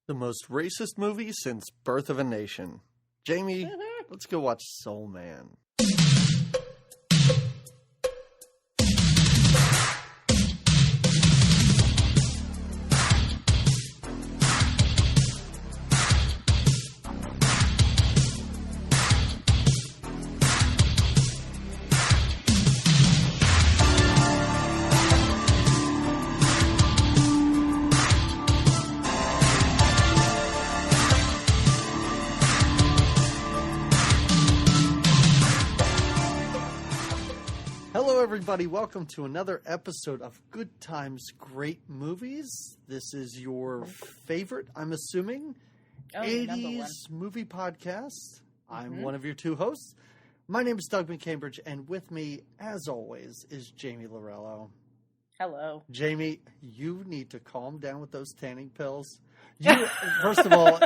The most racist movie since Birth of a Nation. Jamie, let's go watch Soul Man. Everybody, welcome to another episode of Good Times, Great Movies. This is your favorite, I'm assuming, 80s movie podcast. I'm one of your two hosts. My name is Doug McCambridge, and with me, as always, is Jamie Lorello. Hello. Jamie, you need to calm down with those tanning pills. First of all,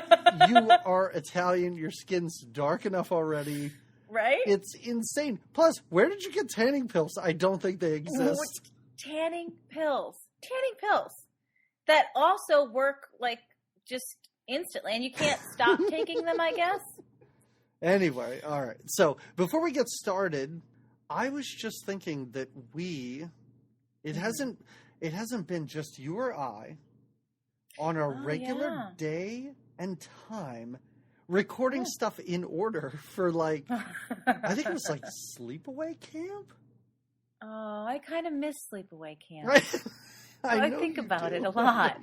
you are Italian. Your skin's dark enough already. Right? It's insane. Plus, where did you get tanning pills? I don't think they exist. Tanning pills. Tanning pills. That also work, like, just instantly. And you can't stop taking them, I guess. Anyway, all right. So, before we get started, I was just thinking that it hasn't been just you or I on a regular day and time recording stuff in order for, like, I think it was, like, Sleepaway Camp? Oh, I kind of miss Sleepaway Camp. Right? I think about it a lot.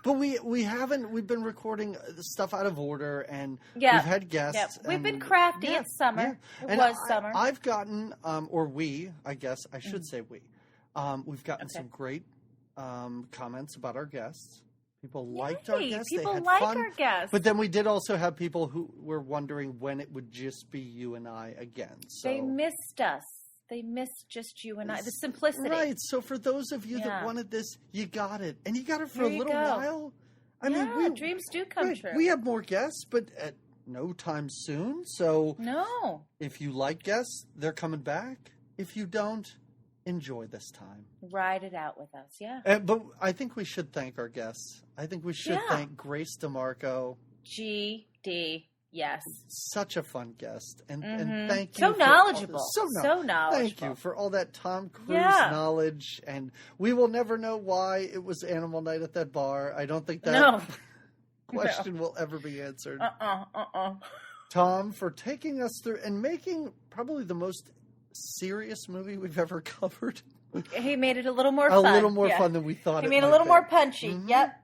But we've been recording stuff out of order, and we've had guests. Yeah. We've been crafty. It's summer. Yeah. It was summer. I've gotten, I guess, I should say we've gotten some great comments about our guests. People liked our guests. People they had like fun. our guests. But then we did also have people who were wondering when it would just be you and I again. So they missed us. They missed just you and I. The simplicity. Right. So for those of you that wanted this, you got it. And you got it for a little while. I mean, dreams do come true. We have more guests, but at no time soon. So no. If you like guests, they're coming back. If you don't, enjoy this time. Ride it out with us, yeah. But I think we should thank our guests. I think we should thank Grace DeMarco. GD, yes. Such a fun guest. And thank you. So knowledgeable. So knowledgeable. Thank you for all that Tom Cruise knowledge. And we will never know why it was Animal Night at that bar. I don't think that question will ever be answered. Tom, for taking us through and making probably the most serious movie we've ever covered. He made it a little more fun. A little more fun than we thought it might be. He made it a little more punchy. Yep.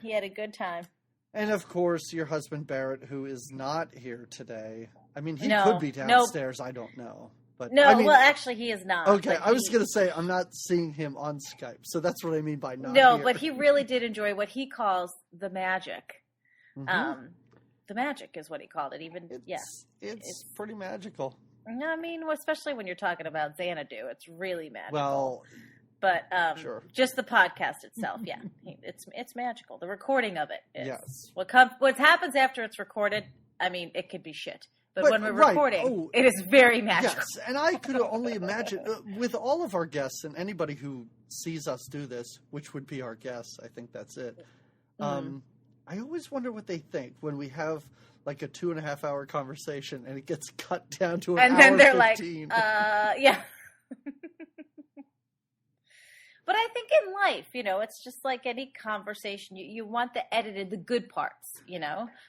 He had a good time. And of course, your husband Barrett, who is not here today. I mean, he could be downstairs. I don't know. But well, actually, he is not. Okay, I was going to say, I'm not seeing him on Skype. So that's what I mean by not No, here. but he really did enjoy what he calls the magic. The magic is what he called it. It's pretty magical. I mean, especially when you're talking about Xanadu, it's really magical. Well, but sure. Just the podcast itself, it's magical. The recording of it is. Yes. What happens after it's recorded, I mean, it could be shit. But when we're recording, it is very magical. Yes, and I could only imagine, with all of our guests and anybody who sees us do this, which would be our guests, I think that's it. I always wonder what they think when we have like a 2.5-hour conversation and it gets cut down to an hour 15. And then they're 15. Yeah. But I think in life, it's just like any conversation. You want the good parts,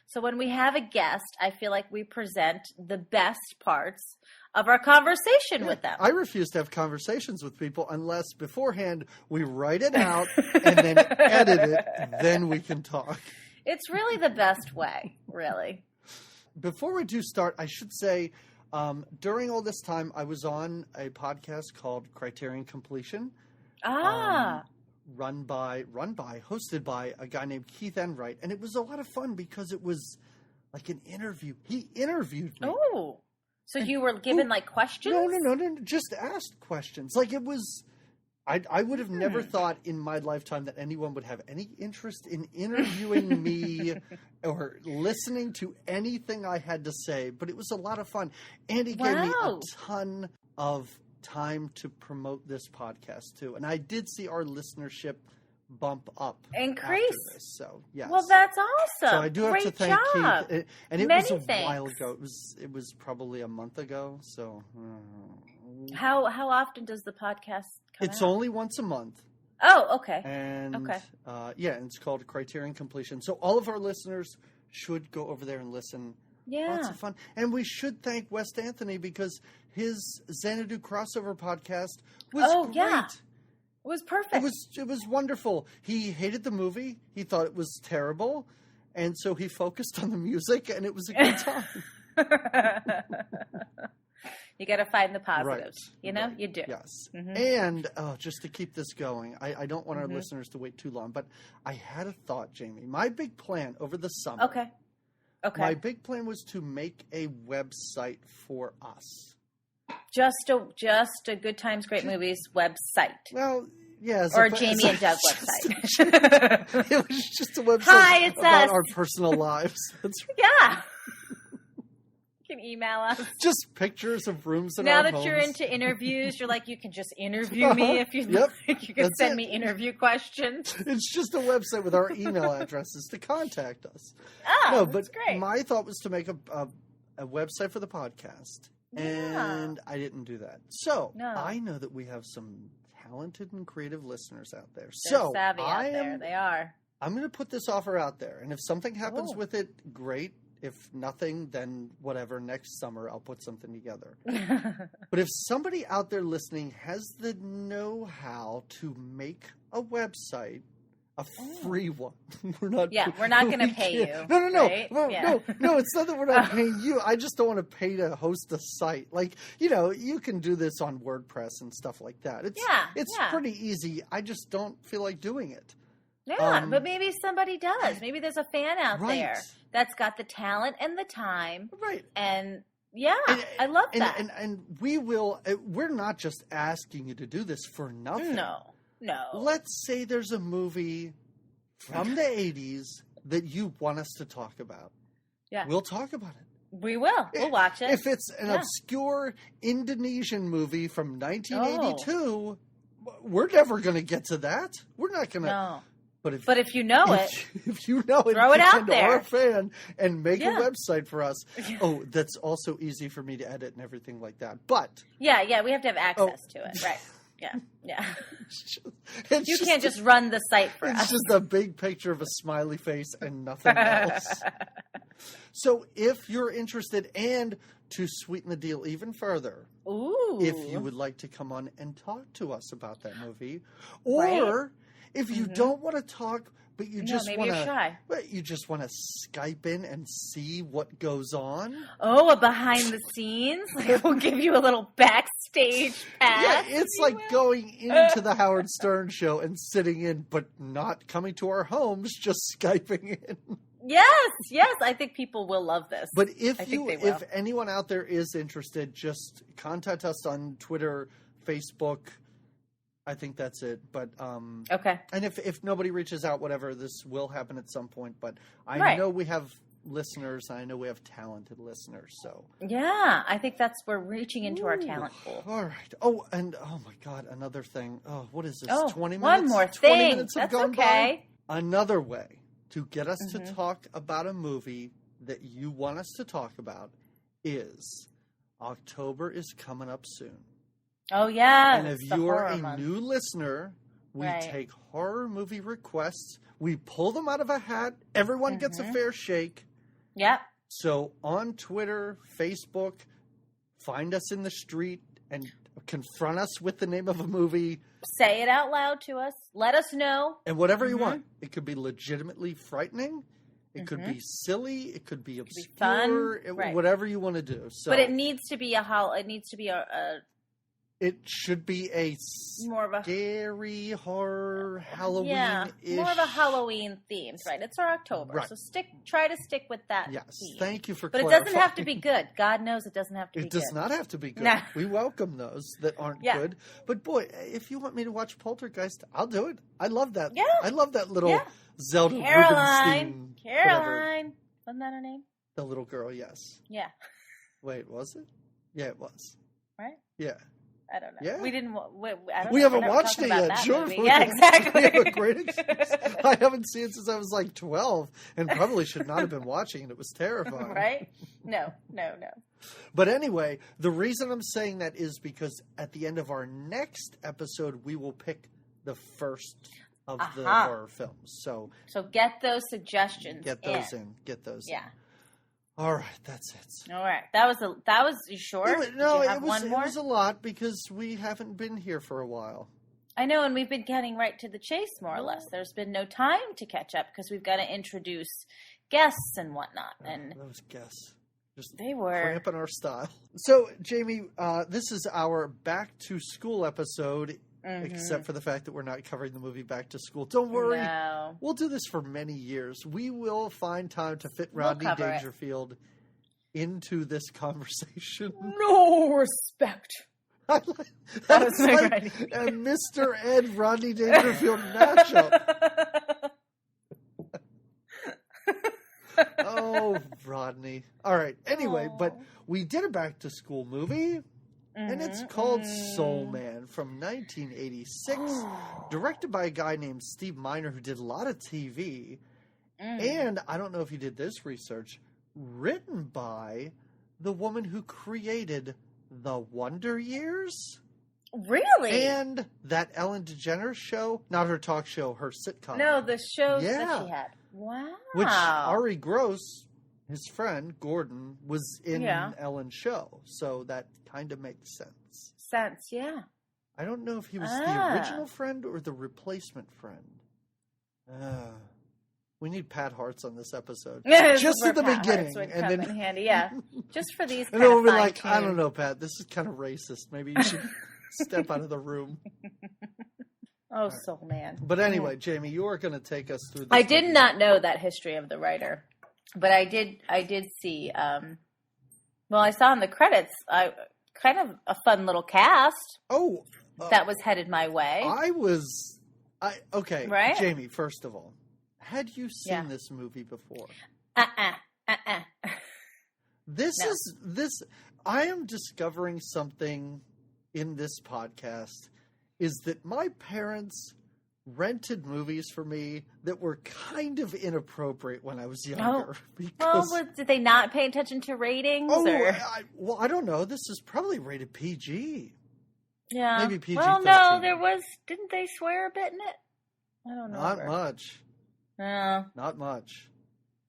So when we have a guest, I feel like we present the best parts of our conversation with them. I refuse to have conversations with people unless beforehand we write it out and then edit it, then we can talk. It's really the best way, really. Before we do start, I should say, during all this time, I was on a podcast called Criterion Completion. Hosted by a guy named Keith Enright. And it was a lot of fun because it was like an interview. He interviewed me. Oh, so you were given like questions? No, just asked questions. Like it was... I would have never thought in my lifetime that anyone would have any interest in interviewing me or listening to anything I had to say, but it was a lot of fun. And he gave me a ton of time to promote this podcast too. And I did see our listenership bump up. Increase. After this. So, yes. Well, that's awesome. So I do have Great to thank job. Keith. And it Many was a while thanks. ago. It was probably a month ago. So How often does the podcast come it's out? only once a month. Oh, okay. And Okay. and it's called Criterion Completion. So all of our listeners should go over there and listen. Yeah. Lots of fun. And we should thank West Anthony because his Xanadu crossover podcast was great. Yeah. It was perfect. It was wonderful. He hated the movie. He thought it was terrible. And so he focused on the music and it was a good time. You got to find the positives. Right. You know, Right. you do. Yes. Mhm. And just to keep this going, I don't want our Mhm. listeners to wait too long, but I had a thought, Jamie. My big plan over the summer. Okay. My big plan was to make a website for us. Just a Good Times, Great Movies website. Well, yeah. Or Jamie and Doug website. website. It was just a website Hi, it's about us. our personal lives. That's Yeah. You can email us. just pictures of rooms in Now our that homes. you're into interviews, you're like, you can just interview me if you'd Yep. like. You can That's send it. me interview questions. It's just a website with our email addresses to contact us. Oh, No, but that's great. my thought was to make a website for the podcast, Yeah. and I didn't do that. So No. I know that we have some talented and creative listeners out there. They're So savvy out there. They are. I'm going to put this offer out there, and if something happens Oh. with it, great. If nothing, then whatever. Next summer, I'll put something together. But if somebody out there listening has the know-how to make a website, a free one, we're not. Yeah, we're not gonna we pay can't- you, No, right? no, Yeah. no. It's not that we're not paying you. I just don't want to pay to host a site. Like, you can do this on WordPress and stuff like that. It's yeah. pretty easy. I just don't feel like doing it. Yeah, but maybe somebody does. Maybe there's a fan out Right. there that's got the talent and the time. Right. And I love that. And we will. We're not just asking you to do this for nothing. No. Let's say there's a movie from the 80s that you want us to talk about. Yeah. We'll talk about it. We will. We'll watch it. If it's an obscure Indonesian movie from 1982, we're never going to get to that. We're not going to. No. But if you know it, if you know it, throw it you out can there. Our fan and make Yeah. a website for us. Oh, that's also easy for me to edit and everything like that. But yeah, we have to have access to it. Right. Yeah. it's You can't just run the site for It's us. just a big picture of a smiley face and nothing else. So if you're interested, and to sweeten the deal even further, Ooh. if you would like to come on and talk to us about that movie, or Right. if you don't want to talk, but you just maybe want you're shy. you just want to Skype in and see what goes on. Oh, a behind the scenes? Like, we'll give you a little backstage pass. Yeah, it's like going into the Howard Stern show and sitting in, but not coming to our homes, just Skyping in. Yes, I think people will love this. But I think they will. if anyone out there is interested, just contact us on Twitter, Facebook. I think that's it. But Okay. and if nobody reaches out, whatever, this will happen at some point. But I Right. know we have listeners. I know we have talented listeners. So Yeah, I think we're reaching into our talent pool. all right. Oh, and oh my God, another thing. Oh, what is this? Oh, 20 minutes. one more 20 thing. minutes have That's gone okay. by. Another way to get us Mm-hmm. to talk about a movie that you want us to talk about is October is coming up soon. Oh, yeah. And if it's the you are horror a month. new listener, we Right. take horror movie requests, we pull them out of a hat, everyone gets Mm-hmm. a fair shake. Yep. So on Twitter, Facebook, find us in the street and confront us with the name of a movie Say it out loud to us. Let us know. and whatever you Mm-hmm. want. It could be legitimately frightening. It could be silly. It could be obscure. be fun. Right. Whatever you want to do. So But it needs to be It needs to be a it should be a more of a scary horror Halloween. yeah, more of a Halloween themed, right? It's our October, Right. so try to stick with that. Yes, theme. thank you for But it clarifying. doesn't have to be good. God knows it doesn't have to be It does good. not have to be good. No. We welcome those that aren't Yeah. good. But boy, if you want me to watch Poltergeist, I'll do it. I love that. Yeah. I love that little Yeah. Zelda Caroline. Rubinstein. Whatever. Caroline. Wasn't that her name? The little girl, yes. Yeah. Wait, was it? Yeah, it was. Right? Yeah. I don't know. Yeah. We didn't. I don't We know. haven't We're never watched talking it about yet. that Sure. movie. Yeah, exactly. We have a great excuse. I haven't seen it since I was like 12 and probably should not have been watching it. It was terrifying. Right? No. But anyway, the reason I'm saying that is because at the end of our next episode, we will pick the first of the horror films. So get those suggestions. get those in. Get those in. Yeah. All right, that's it. All right. That was you sure? It one more? was a lot because we haven't been here for a while. I know, and we've been getting right to the chase, more or less. There's been no time to catch up because we've got to introduce guests and whatnot. And those guests, just they were cramping our style. So, Jamie, this is our back to school episode. Except for the fact that we're not covering the movie Back to School. Don't worry. No. We'll do this for many years. We will find time to fit Rodney Dangerfield into this conversation. No respect. That's was my like writing. a Mr. Ed Rodney Dangerfield matchup. Oh, Rodney. All right. Anyway, but we did a Back to School movie. And it's called Soul Man from 1986, directed by a guy named Steve Miner who did a lot of TV. And I don't know if you did this research, written by the woman who created The Wonder Years. Really? And that Ellen DeGeneres show, not her talk show, her sitcom. No, the shows that she had. Wow. Which Ari Gross, his friend Gordon, was in Ellen's show, so that kind of makes sense. Yeah. I don't know if he was the original friend or the replacement friend. We need Pat Hartz on this episode, just at the beginning, and then in handy. Yeah, just for these. And then we'll be like, I don't know, Pat, this is kind of racist. Maybe you should step out of the room. Oh, Soul Man. But anyway, Jamie, you are going to take us through this. I did not know that history of the writer. But I did see, I saw in the credits, kind of a fun little cast. Oh. That was headed my way. Okay. Right? Jamie, first of all, had you seen this movie before? I am discovering something in this podcast, is that my parents rented movies for me that were kind of inappropriate when I was younger. Did they not pay attention to ratings? I don't know. This is probably rated PG. Yeah. Maybe PG-13. Well, no, didn't they swear a bit in it? I don't know. Not much. Not much.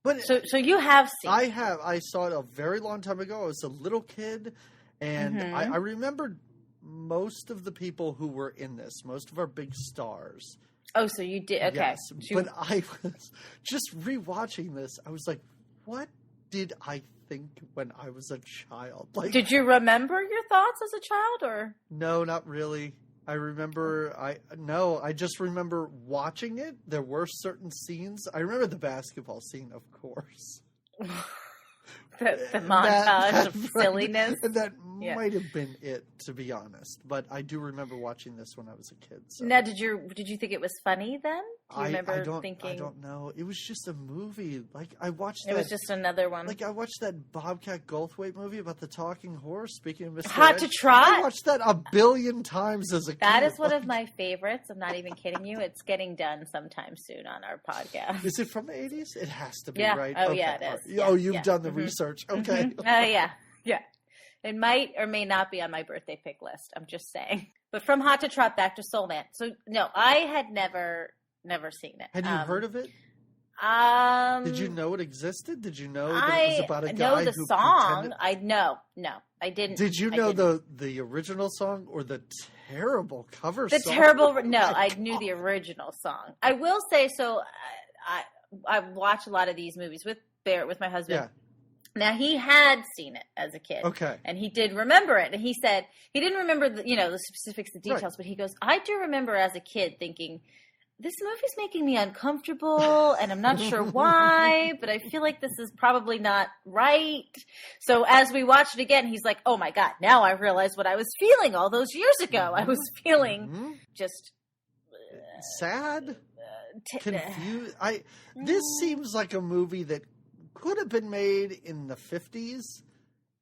But so you have seen it. I have. I saw it a very long time ago. I was a little kid, and I remembered most of the people who were in this, most of our big stars. Oh, so you did. Okay. Yes, but I was just rewatching this. I was like, what did I think when I was a child? Like, did you remember your thoughts as a child, or? No, not really. I remember, I just remember watching it. There were certain scenes. I remember the basketball scene, of course. The montage of silliness. That might have been it, to be honest. But I do remember watching this when I was a kid. So. Now, did you think it was funny then? Do you remember thinking? I don't know. It was just a movie. Like, I watched It was just another one. Like, I watched that Bobcat Goldthwait movie about the talking horse. Speaking of Mr. Hot to Trot. I watched that a billion times as a kid. That is one of my favorites. I'm not even kidding you. It's getting done sometime soon on our podcast. Is it from the 80s? It has to be, yeah. right? Oh, okay. yeah, it is. Yeah. Oh, you've done the research. Okay. Yeah. It might or may not be on my birthday pick list. I'm just saying. But from Hot to Trot back to Soul Man. So, no, I had never seen it. Had you heard of it? Did you know it existed? Did you know that it was about a guy who the song. pretended... No, I didn't. Did you know the original song or the terrible cover song? I knew the original song. I will say, so I watch a lot of these movies with Barrett, with my husband. Yeah. Now, he had seen it as a kid. Okay. And he did remember it. And he said, he didn't remember the specifics, the details, but he goes, I do remember as a kid thinking, this movie's making me uncomfortable, and I'm not sure why, but I feel like this is probably not right. So as we watched it again, he's like, oh my God, now I realize what I was feeling all those years ago. I was feeling just... sad? Confused? This seems like a movie that could have been made in the 50s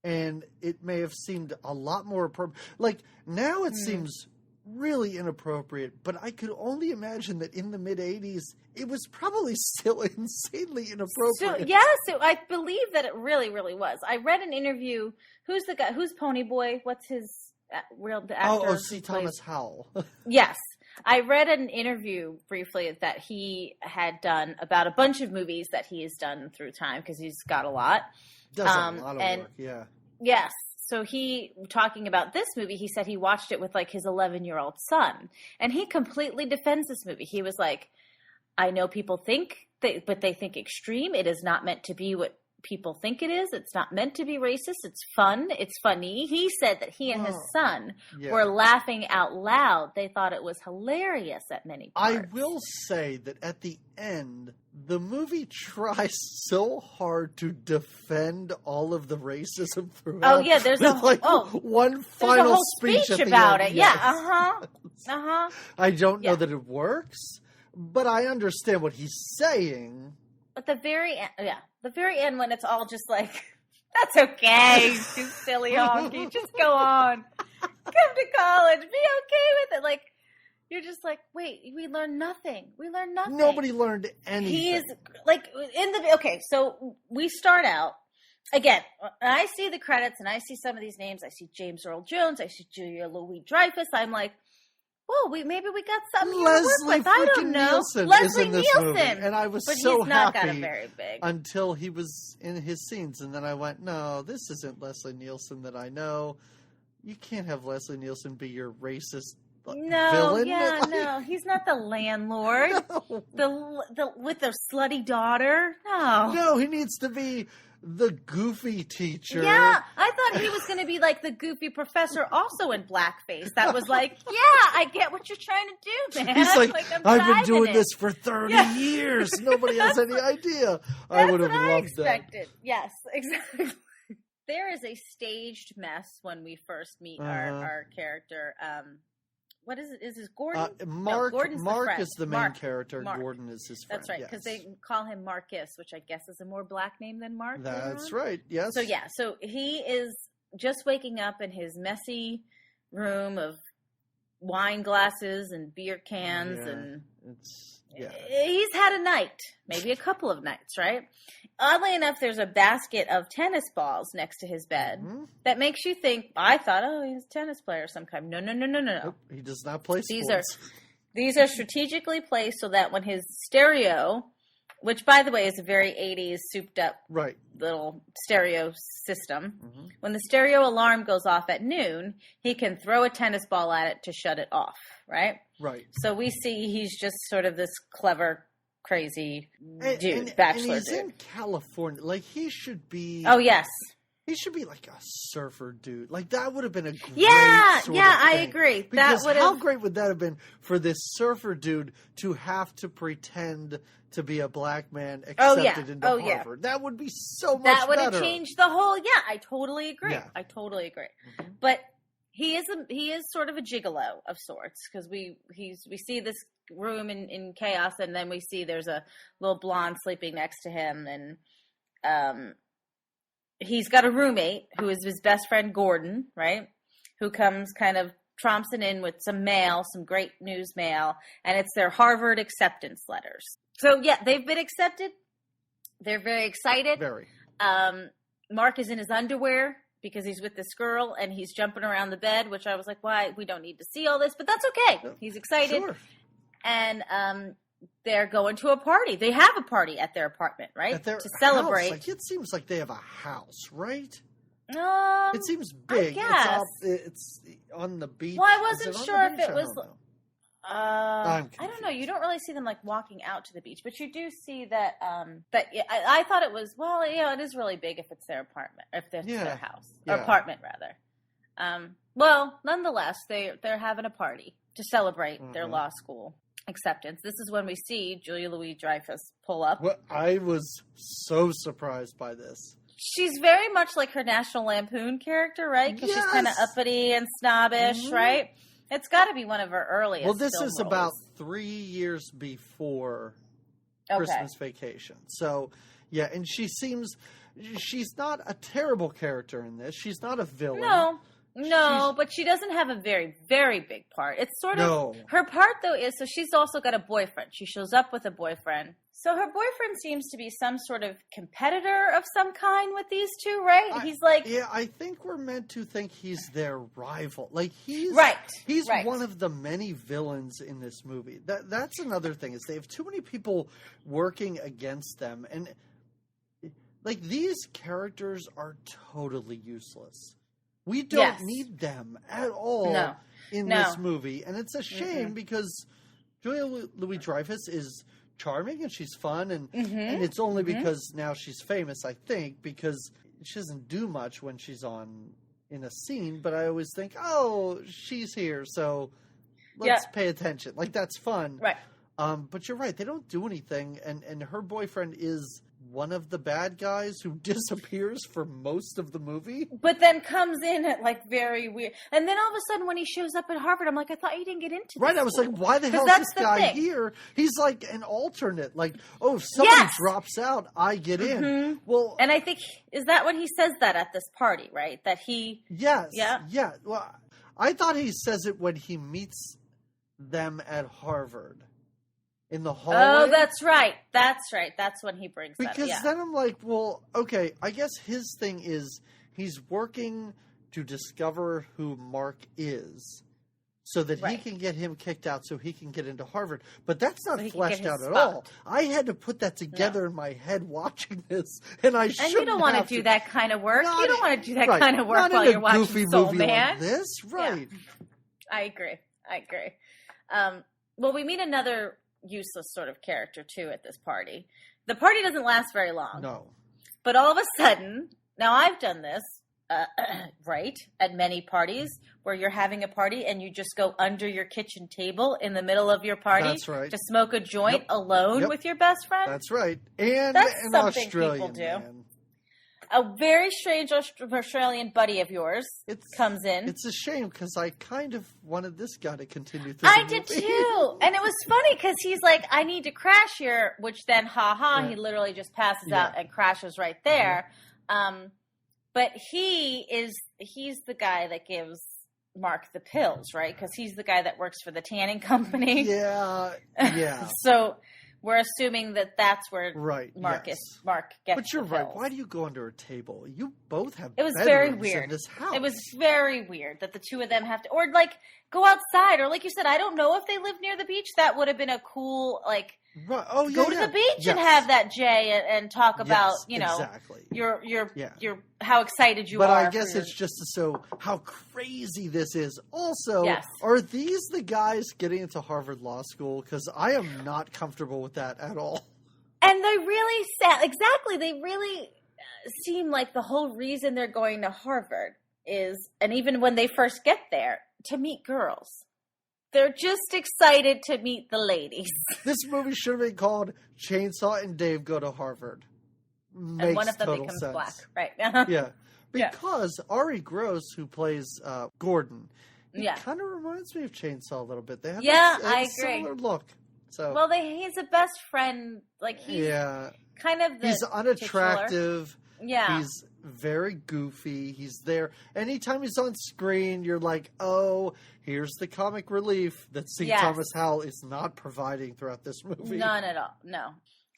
and it may have seemed a lot more appropriate. Like, now it seems really inappropriate, but I could only imagine that in the mid-'80s, it was probably still insanely inappropriate. So, yes, I believe that it really, really was. I read an interview. Who's the guy? Who's Ponyboy? What's his real actor? Oh, C. Thomas Howell. Yes. I read an interview briefly that he had done about a bunch of movies that he has done through time, because he's got a lot. Does a lot of work, yeah. Yes. So he, talking about this movie, he said he watched it with like his 11-year-old son. And he completely defends this movie. He was like, I know people think, but they think extreme. It is not meant to be what people think it is. It's not meant to be racist. It's fun. It's funny. He said that he and his son were laughing out loud. They thought it was hilarious at many parts. I will say that at the end, the movie tries so hard to defend all of the racism throughout. Oh yeah, there's one final whole speech at the about end. it. Yeah, I don't know that it works, but I understand what he's saying. But the very end when it's all just like, that's okay, you silly honky, just go on, come to college, be okay with it. Like, you're just like, wait, we learned nothing. Nobody learned anything. He is like so we start out again. I see the credits and I see some of these names. I see James Earl Jones. I see Julia Louis-Dreyfus. I'm like, whoa, maybe we got something here to work with. I don't know. Leslie Nielsen. And I was but so he's not happy got a very big. until he was in his scenes. And then I went, no, this isn't Leslie Nielsen that I know. You can't have Leslie Nielsen be your racist villain. No, he's not the landlord. No. The with the slutty daughter. No, he needs to be the goofy teacher. Yeah, I thought he was going to be like the goofy professor, also in blackface. That was like, yeah, I get what you're trying to do, man. He's like I've been doing this for 30 Yeah. years. Nobody has any idea. I would have loved expected. Yes, exactly. There is a staged mess when we first meet our character. What is it? Is this Gordon? Mark. No, Gordon's Mark the friend. is the main character. Mark. Gordon is his friend. That's right, because they call him Marcus, which I guess is a more black name than Mark. That's right. Yes. So he is just waking up in his messy room of wine glasses and beer cans, and he's had a night, maybe a couple of nights, right? Oddly enough, there's a basket of tennis balls next to his bed that makes you think, I thought, he's a tennis player of some kind. No. Nope, he does not play sports. These are strategically placed so that when his stereo, which by the way is a very 80s souped up little stereo system, when the stereo alarm goes off at noon, he can throw a tennis ball at it to shut it off, right? Right. So we see he's just sort of this clever, crazy dude, bachelor and he's dude. in California. Like, he should be... Oh, yes. He should be like a surfer dude. Like, that would have been a great I agree. Because how great would that have been for this surfer dude to have to pretend to be a black man accepted into Harvard? That would be so much better. That would have changed the whole... Yeah, I totally agree. Yeah. I totally agree. But he is sort of a gigolo of sorts, because we see this room in chaos, and then we see there's a little blonde sleeping next to him, and he's got a roommate who is his best friend Gordon, right? Who comes kind of trompsing in with some mail, some great news mail, and it's their Harvard acceptance letters. So yeah, they've been accepted. They're very excited. Very. Mark is in his underwear because he's with this girl and he's jumping around the bed, which I was like, why? We don't need to see all this, but that's okay. He's excited. Sure. And they're going to a party. They have a party at their apartment, right? At their to celebrate. House. Like, it seems like they have a house, right? It seems big. I guess. It's on the beach. Well, I wasn't sure if it was. I don't know. You don't really see them like walking out to the beach, but you do see that. I thought it was. Well, it is really big if it's their apartment, if it's their house or apartment rather. Well, nonetheless, they're having a party to celebrate their law school acceptance. This is when we see Julia Louis-Dreyfus pull up. Well, I was so surprised by this. She's very much like her National Lampoon character, right? Because she's kind of uppity and snobbish, right? It's got to be one of her earliest. Well, this film is roles. about 3 years before Christmas Vacation. So, yeah, and she's not a terrible character in this. She's not a villain. No, but she doesn't have a very, very big part. It's sort of, her part though is, so she's also got a boyfriend. She shows up with a boyfriend. So her boyfriend seems to be some sort of competitor of some kind with these two, right? He's like... Yeah, I think we're meant to think he's their rival. Like, he's one of the many villains in this movie. That's another thing, is they have too many people working against them. And, like, these characters are totally useless. We don't need them at all in this movie. And it's a shame because Julia Louis-Dreyfus is charming and she's fun. And it's only because now she's famous, I think, because she doesn't do much when she's in a scene. But I always think, oh, she's here, so let's pay attention. Like, that's fun. Right. But you're right. They don't do anything. And her boyfriend is one of the bad guys who disappears for most of the movie. But then comes in at, like, very weird. And then all of a sudden when he shows up at Harvard, I'm like, I thought you didn't get into this. Right, I was like, why the hell is this guy here? He's like an alternate. Like, oh, if somebody drops out, I get in. Well, and I think, is that when he says that at this party, right? That he... Yes. Yeah. Well, I thought he says it when he meets them at Harvard. In the hallway? Oh, that's right. That's when he brings that up. Because then I'm like, well, okay, I guess his thing is he's working to discover who Mark is so that he can get him kicked out so he can get into Harvard. But that's not fleshed out at all. I had to put that together in my head watching this, and I shouldn't. And you don't want to do that kind of work. You don't want to do that kind of work not while in you're watching Soul movie Man. Like this, right? Yeah. I agree. Well, we meet another useless sort of character too at this party. The party doesn't last very long. No. But all of a sudden, now I've done this, right, at many parties where you're having a party and you just go under your kitchen table in the middle of your party. That's right. To smoke a joint alone with your best friend. That's right. And that's an something Australian people do. man. A very strange Australian buddy of yours comes in. It's a shame because I kind of wanted this guy to continue through I did too. And it was funny because he's like, I need to crash here, which then, he literally just passes out and crashes right there. But he's the guy that gives Mark the pills, right? Because he's the guy that works for the tanning company. Yeah. So we're assuming that that's where Mark gets. But you're the right. pills. Why do you go under a table? You both have. It was very bedrooms weird. In this house. It was very weird that the two of them have to, or like go outside, or like you said, I don't know if they live near the beach. That would have been a cool Right. Oh, go to the beach and have that Jay and talk about your how excited you are. But I guess it's just to show how crazy this is. Also, are these the guys getting into Harvard Law School? Because I am not comfortable with that at all. And they really they really seem like the whole reason they're going to Harvard is, and even when they first get there, to meet girls. They're just excited to meet the ladies. This movie should have been called Chainsaw and Dave Go to Harvard. Makes and one of them total becomes sense. black, right? Yeah. Because Ari Gross, who plays Gordon, it kind of reminds me of Chainsaw a little bit. They have I agree. Similar look. So well, he's a best friend. Like he's kind of the he's unattractive. Titular. Yeah. He's very goofy. He's there. Anytime he's on screen, you're like, oh, here's the comic relief that C. Thomas Howell is not providing throughout this movie. None at all. No.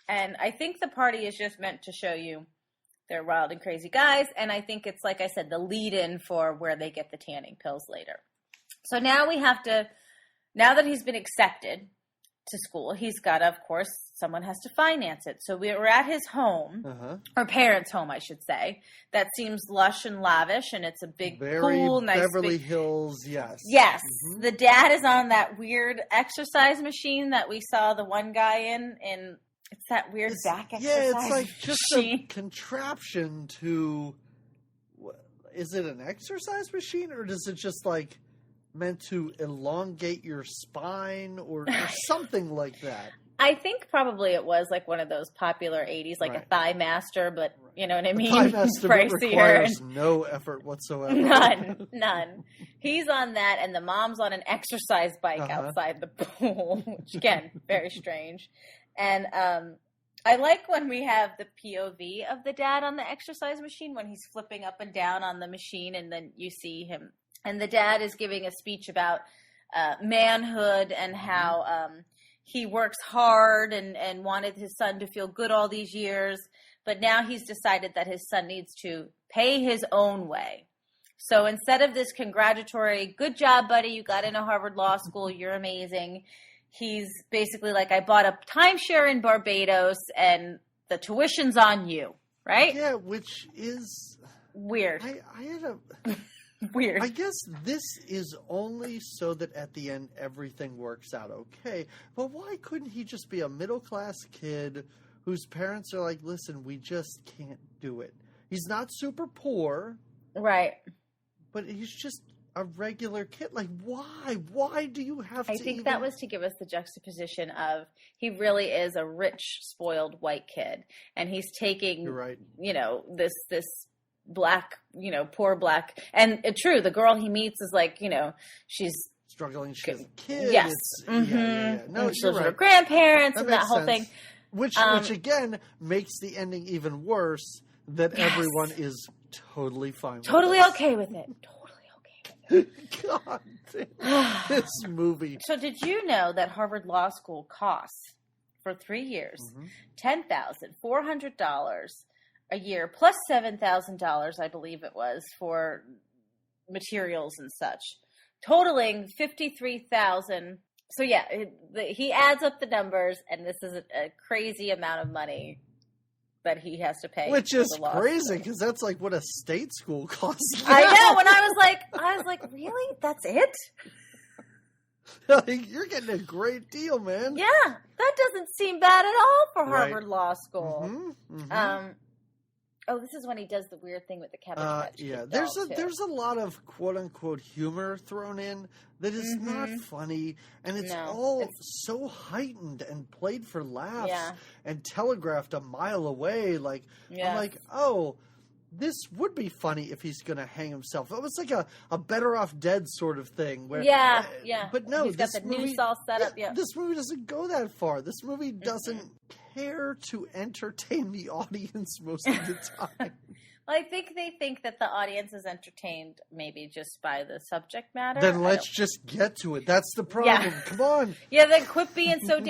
And I think the party is just meant to show you they're wild and crazy guys. And I think it's, like I said, the lead-in for where they get the tanning pills later. So now now that he's been accepted to school, he's got to, of course, someone has to finance it. So we're at his home, or parents' home, I should say. That seems lush and lavish, and it's a big pool, nice Beverly Hills, yes. Yes. Mm-hmm. The dad is on that weird exercise machine that we saw the one guy in. It's that weird back exercise machine. Yeah, it's like just a contraption to... Is it an exercise machine, or does it just like meant to elongate your spine or something like that? I think probably it was like one of those popular 80s, like a Thigh Master, but you know what I mean? Thigh Master requires no effort whatsoever. None. He's on that, and the mom's on an exercise bike outside the pool, which again, very strange. And I like when we have the POV of the dad on the exercise machine when he's flipping up and down on the machine, and then you see him. And the dad is giving a speech about manhood and how he works hard and wanted his son to feel good all these years. But now he's decided that his son needs to pay his own way. So instead of this congratulatory, good job, buddy, you got into Harvard Law School, you're amazing, he's basically like, I bought a timeshare in Barbados and the tuition's on you, right? Yeah, which is weird. I had a weird. I guess this is only so that at the end everything works out okay. But why couldn't he just be a middle-class kid whose parents are like, listen, we just can't do it. He's not super poor. Right. But he's just a regular kid. Like, why? Why do you have to I think that was to give us the juxtaposition of he really is a rich, spoiled white kid. And he's taking, You're right. this black, poor black. And true, the girl he meets is like, she's struggling. She has a kid. Yes. Yeah. No, and she you're lives with right. her grandparents and that makes whole sense. thing. Which again makes the ending even worse, that everyone is totally fine with Totally this. okay with it. Totally okay with it. God damn. This movie. So did you know that Harvard Law School costs for 3 years $10,400 a year plus $7,000, I believe it was, for materials and such, totaling $53,000. So yeah, he adds up the numbers, and this is a crazy amount of money that he has to pay. Which is for the law crazy, school. because that's like what a state school costs. I know. now. When I was like, really? That's it? Like, you're getting a great deal, man. Yeah, that doesn't seem bad at all for Right. Harvard Law School. Mm-hmm. Oh, this is when he does the weird thing with the Kevin Yeah, doll, there's a lot of quote unquote humor thrown in that is not funny, and it's so heightened and played for laughs and telegraphed a mile away. Like I'm like, oh, this would be funny if he's going to hang himself. It was like a Better Off Dead sort of thing. Where, But no, he's got this the movie, noose all set up. Yeah, this movie doesn't go that far. This movie doesn't care to entertain the audience most of the time. Well, I think they think that the audience is entertained maybe just by the subject matter. Then let's just get to it. That's the problem. Yeah. Come on. Yeah, then quit being so...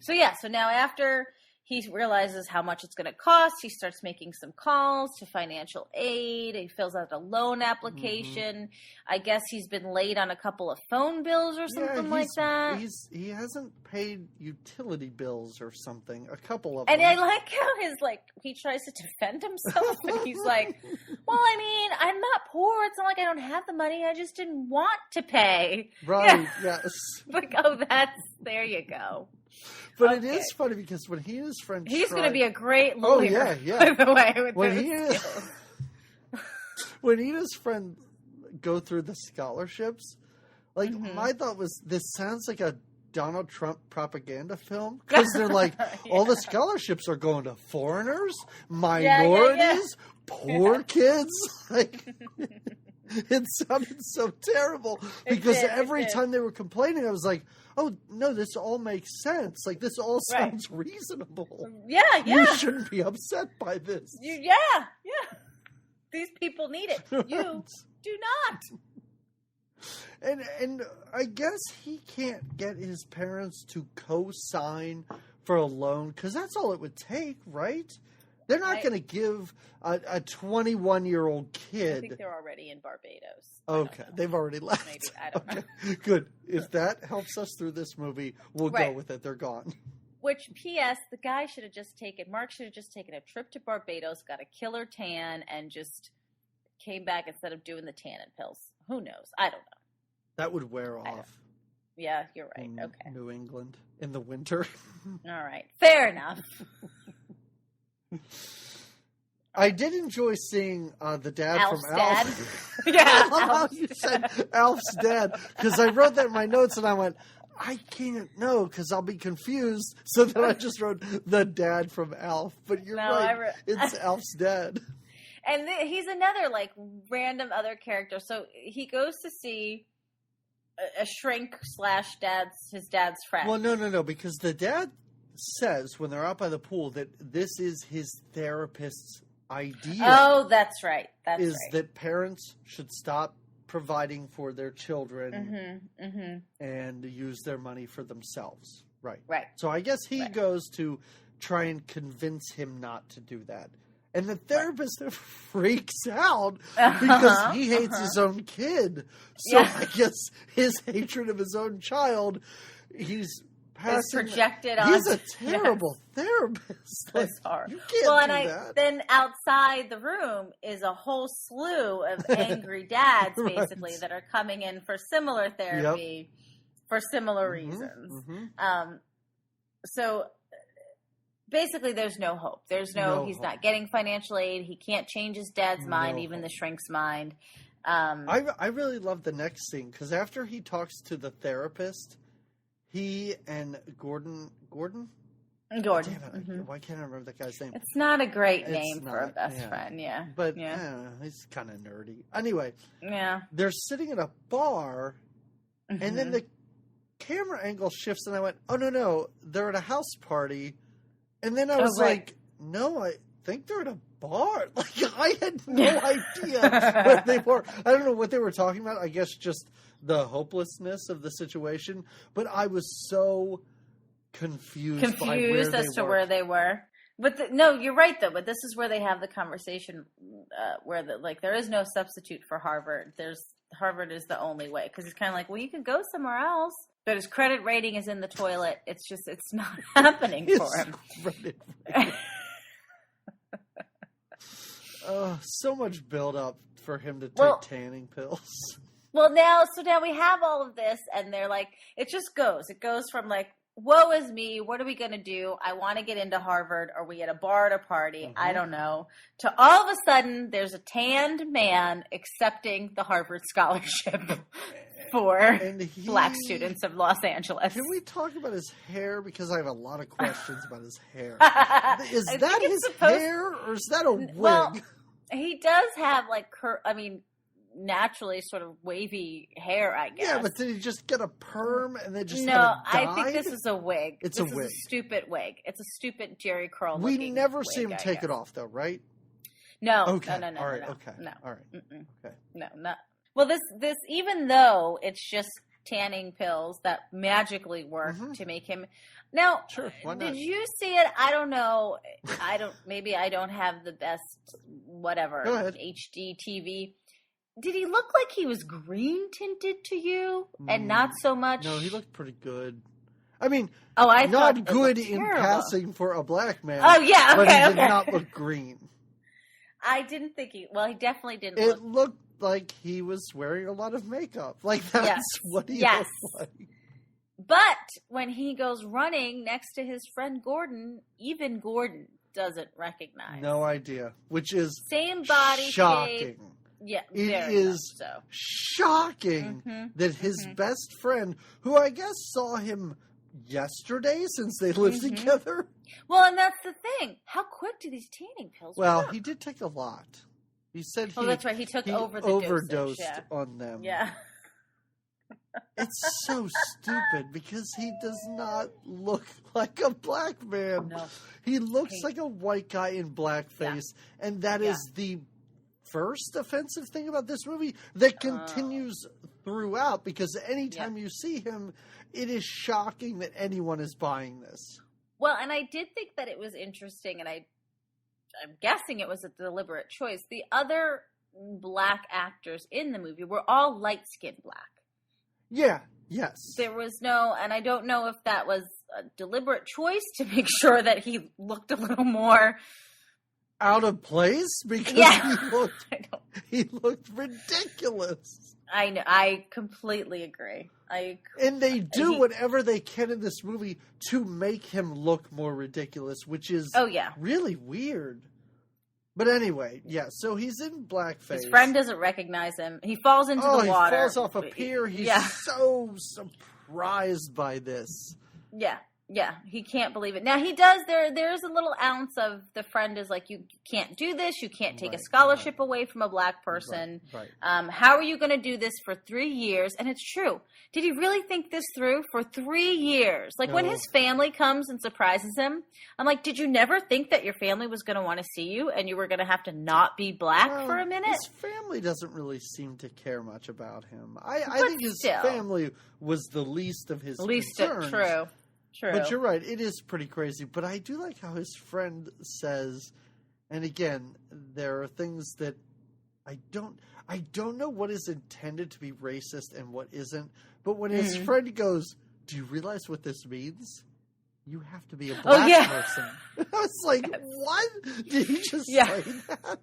So now after he realizes how much it's going to cost, he starts making some calls to financial aid. He fills out a loan application. I guess he's been late on a couple of phone bills or something like that. He hasn't paid utility bills or something. A couple of And them. I like how he tries to defend himself, and he's like, well, I mean, I'm not poor. It's not like I don't have the money. I just didn't want to pay. Right, yes. Like, there you go. But it is funny because when he and his friend He's going to be a great lawyer. Oh, yeah. By the way, with when he and his friend go through the scholarships, like my thought was, this sounds like a Donald Trump propaganda film, because they're like, all the scholarships are going to foreigners, minorities, poor kids. Like, it sounded so terrible because every time they were complaining, I was like, oh no, this all makes sense. Like, this all sounds reasonable. Yeah. You shouldn't be upset by this. Yeah. These people need it. You do not. And I guess he can't get his parents to co-sign for a loan, because that's all it would take, right? They're not going to give a 21-year-old kid. I think they're already in Barbados. Okay, they've already left. Maybe, I don't know. Good. If that helps us through this movie, we'll go with it. They're gone. Which, P.S., Mark should have just taken a trip to Barbados, got a killer tan, and just came back instead of doing the tannin pills. Who knows? I don't know. That would wear off. Yeah, you're right. In Okay. New England in the winter. All right. Fair enough. I did enjoy seeing the dad Alf's from Alf. dad. Yeah. I love how you said Alf's dad, because I wrote that in my notes and I went, I can't know because I'll be confused. So then I just wrote the dad from Alf. But you're right. It's Alf's dad. And he's another random other character. So he goes to see a shrink / his dad's friend. Well, no, because the dad says when they're out by the pool that this is his therapist's idea. Oh, that's right. That's is right. that parents should stop providing for their children and use their money for themselves. Right. Right. So I guess he goes to try and convince him not to do that. And the therapist freaks out because he hates his own kid. So I guess his hatred of his own child, he's passing. It's projected on. He's a terrible therapist. Like, That's hard. You can't do that. Then outside the room is a whole slew of angry dads, basically, that are coming in for similar therapy for similar reasons. So basically, there's no hope. There's he's not getting financial aid. He can't change his dad's mind, even the shrink's mind. I really love the next scene because after he talks to the therapist, he and Gordon. Gordon. Damn it, why can't I remember that guy's name? It's not a great name for a best friend, But I don't know, he's kind of nerdy. Anyway, they're sitting at a bar, and then the camera angle shifts, and I went, oh, no, they're at a house party. And then I was like, no, I think they're at a bar. Like, I had no idea what they were. I don't know what they were talking about. I guess just the hopelessness of the situation. But I was so confused as to where they were. But no, you're right though. But this is where they have the conversation where there is no substitute for Harvard. Harvard is the only way, because he's kind of like, well, you can go somewhere else. But his credit rating is in the toilet. It's not happening for him. So much build up for him to take tanning pills. Well, now we have all of this, and they're like, it just goes. It goes from like, woe is me, what are we going to do? I want to get into Harvard. Are we at a bar at a party? I don't know. To all of a sudden, there's a tanned man accepting the Harvard scholarship for black students of Los Angeles. Can we talk about his hair? Because I have a lot of questions about his hair. Is that his hair, or is that a wig? Well, he does have naturally sort of wavy hair, I guess. Yeah, but did he just get a perm and then just I think this is a wig. It's a wig. Is a stupid wig. It's a stupid Jerry Curl. We never see him take it off, though, right? No. Okay. No. All right. No. Okay. No. All right. Okay. No. Not. Well, this even though it's just tanning pills that magically work to make him. Now, sure, why not? Did you see it? I don't know. Maybe I don't have the best whatever HD TV. Did he look like he was green tinted to you, and not so much? No, he looked pretty good. I mean, I not good in passing for a black man. Oh yeah, but he did not look green. I didn't think he. Well, he definitely didn't. It looked like he was wearing a lot of makeup. Like that's what he looked like. But when he goes running next to his friend Gordon, even Gordon doesn't recognize. No idea. Which is same body shocking. shape. Yeah, it is shocking that his best friend, who I guess saw him yesterday since they lived together. Well, and that's the thing. How quick do these tanning pills work? He did take a lot. He said that's right. He took overdosed on them. Yeah. It's so stupid because he does not look like a black man. No. He looks like a white guy in blackface, and that is the first offensive thing about this movie that continues throughout, because anytime you see him, it is shocking that anyone is buying this. Well, and I did think that it was interesting, and I'm guessing it was a deliberate choice. The other black actors in the movie were all light-skinned black. Yeah, yes. There was no, and I don't know if that was a deliberate choice to make sure that he looked a little more out of place, because he looked ridiculous. I know. I completely agree. And they do whatever they can in this movie to make him look more ridiculous, which is really weird. But anyway, so he's in blackface. His friend doesn't recognize him. He falls into the water. He falls off a pier. He's so surprised by this. Yeah. Yeah, he can't believe it. Now he does. There's a little ounce of the friend is like, you can't do this. You can't take a scholarship away from a black person. Right. How are you going to do this for 3 years? And it's true. Did he really think this through for 3 years? Like when his family comes and surprises him, I'm like, did you never think that your family was going to want to see you and you were going to have to not be black for a minute? His family doesn't really seem to care much about him. I think his family was the least of his concerns. True. But you're right. It is pretty crazy. But I do like how his friend says, and again, there are things that I don't know what is intended to be racist and what isn't. But when his friend goes, do you realize what this means? You have to be a black person. I was like, what? Did he just say that?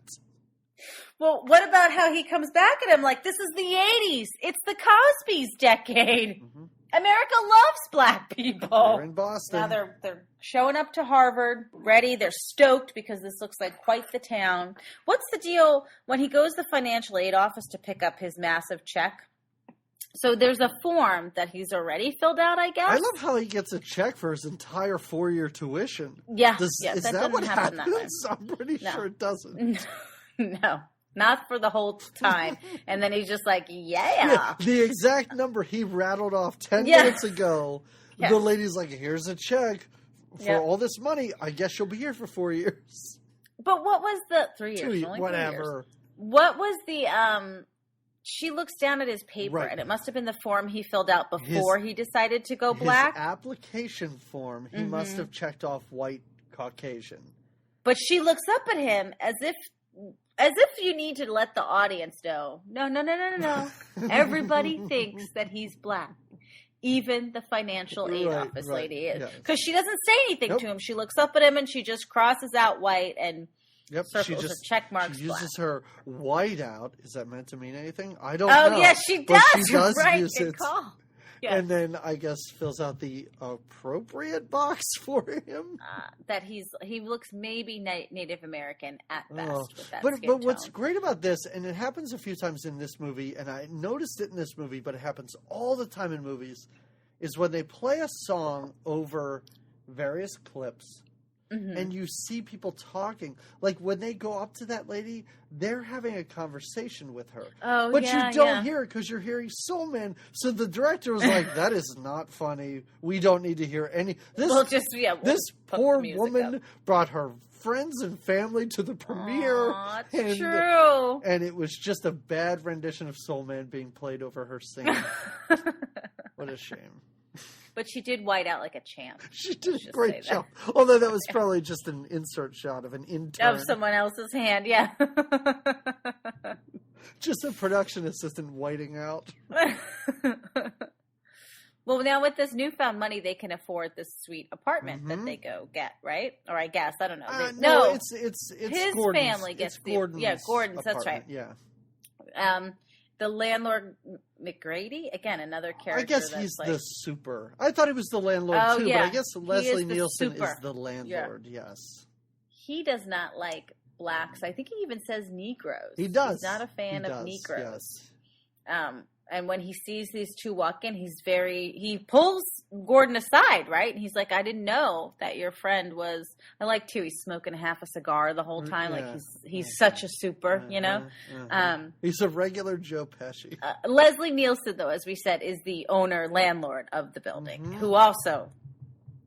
Well, what about how he comes back at him like, this is the 80s. It's the Cosby's decade. Mm-hmm. America loves black people. They're in Boston. Now they're showing up to Harvard, ready. They're stoked because this looks like quite the town. What's the deal when he goes to the financial aid office to pick up his massive check? So there's a form that he's already filled out, I guess. I love how he gets a check for his entire 4-year tuition. Yeah. Is that what happens? That way. I'm pretty sure it doesn't. No. Not for the whole time. And then he's just like, yeah. The exact number he rattled off 10 minutes ago. Yes. The lady's like, here's a check for all this money. I guess you'll be here for 4 years. But what was the 3 years? 2 years, whatever. 3 years. What was the, she looks down at his paper and it must have been the form he filled out before he decided to go black. His application form, he must have checked off white Caucasian. But she looks up at him as if you need to let the audience know. No. Everybody thinks that he's black. Even the financial aid office lady is. Because she doesn't say anything to him. She looks up at him and she just crosses out white and circles of check marks. She uses her white out. Is that meant to mean anything? I don't know. Oh, yes, she does. But she does use it. Yes. And then I guess fills out the appropriate box for him. That he looks maybe Native American at best with that but skin what's tone. great about this, and it happens a few times in this movie, and I noticed it in this movie, but it happens all the time in movies, is when they play a song over various clips. And you see people talking. Like when they go up to that lady, they're having a conversation with her. Oh, but you don't hear it because you're hearing Soul Man. So the director was like, that is not funny. We don't need to hear any. This poor woman brought her friends and family to the premiere. It's true. And it was just a bad rendition of Soul Man being played over her singing. What a shame. But she did white out like a champ. She did a great job. Although that was probably just an insert shot of an intern. Of someone else's hand, yeah. Just a production assistant whiting out. Well, now with this newfound money, they can afford this sweet apartment that they go get, right? Or I guess, I don't know. No, it's his Gordon's, family gets Gordon's Gordon's, that's right. Yeah. The landlord, McGrady, again, another character. I guess he's the super. I thought he was the landlord too, but I guess Leslie Nielsen is the landlord, yes. He does not like blacks. I think he even says Negroes. He does. He's not a fan of Negroes. Yes. And when he sees these two walk in, he pulls Gordon aside, right? And he's like, I didn't know that your friend was, I like too, he's smoking half a cigar the whole time. Like he's such a super, you know? He's a regular Joe Pesci. Leslie Nielsen, though, as we said, is the landlord of the building, who also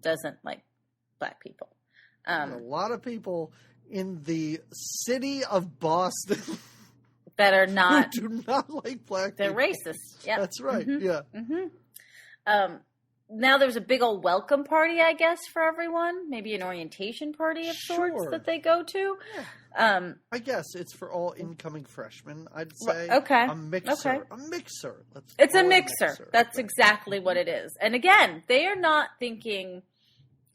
doesn't like black people. A lot of people in the city of Boston that are not who do not like black they're people. Racist. Yeah, that's right. Yeah. Now there's a big old welcome party, I guess, for everyone. Maybe an orientation party of sorts that they go to. Yeah. I guess it's for all incoming freshmen. I'd say. Okay. A mixer. Okay. A mixer. It's a mixer. That's exactly what it is. And again, they are not thinking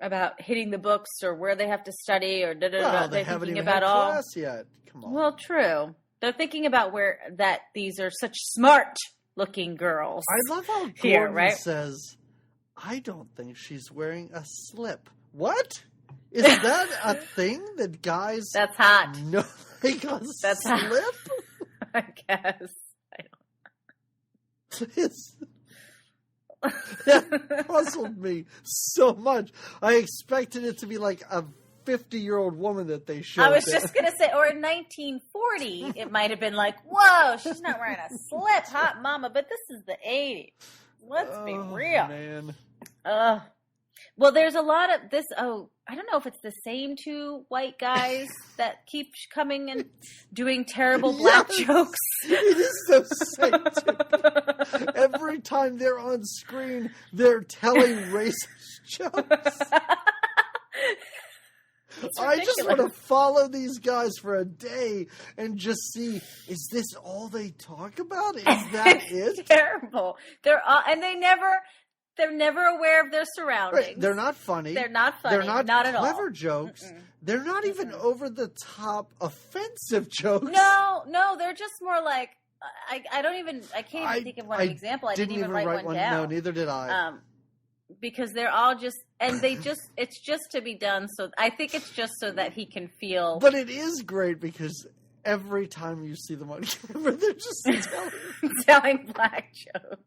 about hitting the books or where they have to study or Well, they They're haven't thinking even about had all. class yet. Come on. Well, true. They're thinking about that these are such smart-looking girls. I love how Gordon says, I don't think she's wearing a slip. What? Is that a thing that guys... That's hot. No, like a That's slip? Hot. I guess. I don't know. That puzzled me so much. I expected it to be like a 50-year-old woman that they showed. I was just going to say, or in 1940, it might have been like, whoa, she's not wearing a slip, hot mama, but this is the 80s. Let's be real. Man. Well, there's a lot of this. Oh, I don't know if it's the same two white guys that keep coming and doing terrible black jokes. It is the same two. Every time they're on screen, they're telling racist jokes. I just want to follow these guys for a day and just see, is this all they talk about? Is that it? Terrible. They're never aware of their surroundings. Right. They're not funny. They're not funny. They're not at all. clever jokes. Mm-mm. They're not even over the top offensive jokes. No, they're just more like I can't even think of one example. I didn't even write one down. No, neither did I. Because they're all just, and it's just to be done. So I think it's just so that he can feel. But it is great because every time you see them on camera, they're just telling black jokes.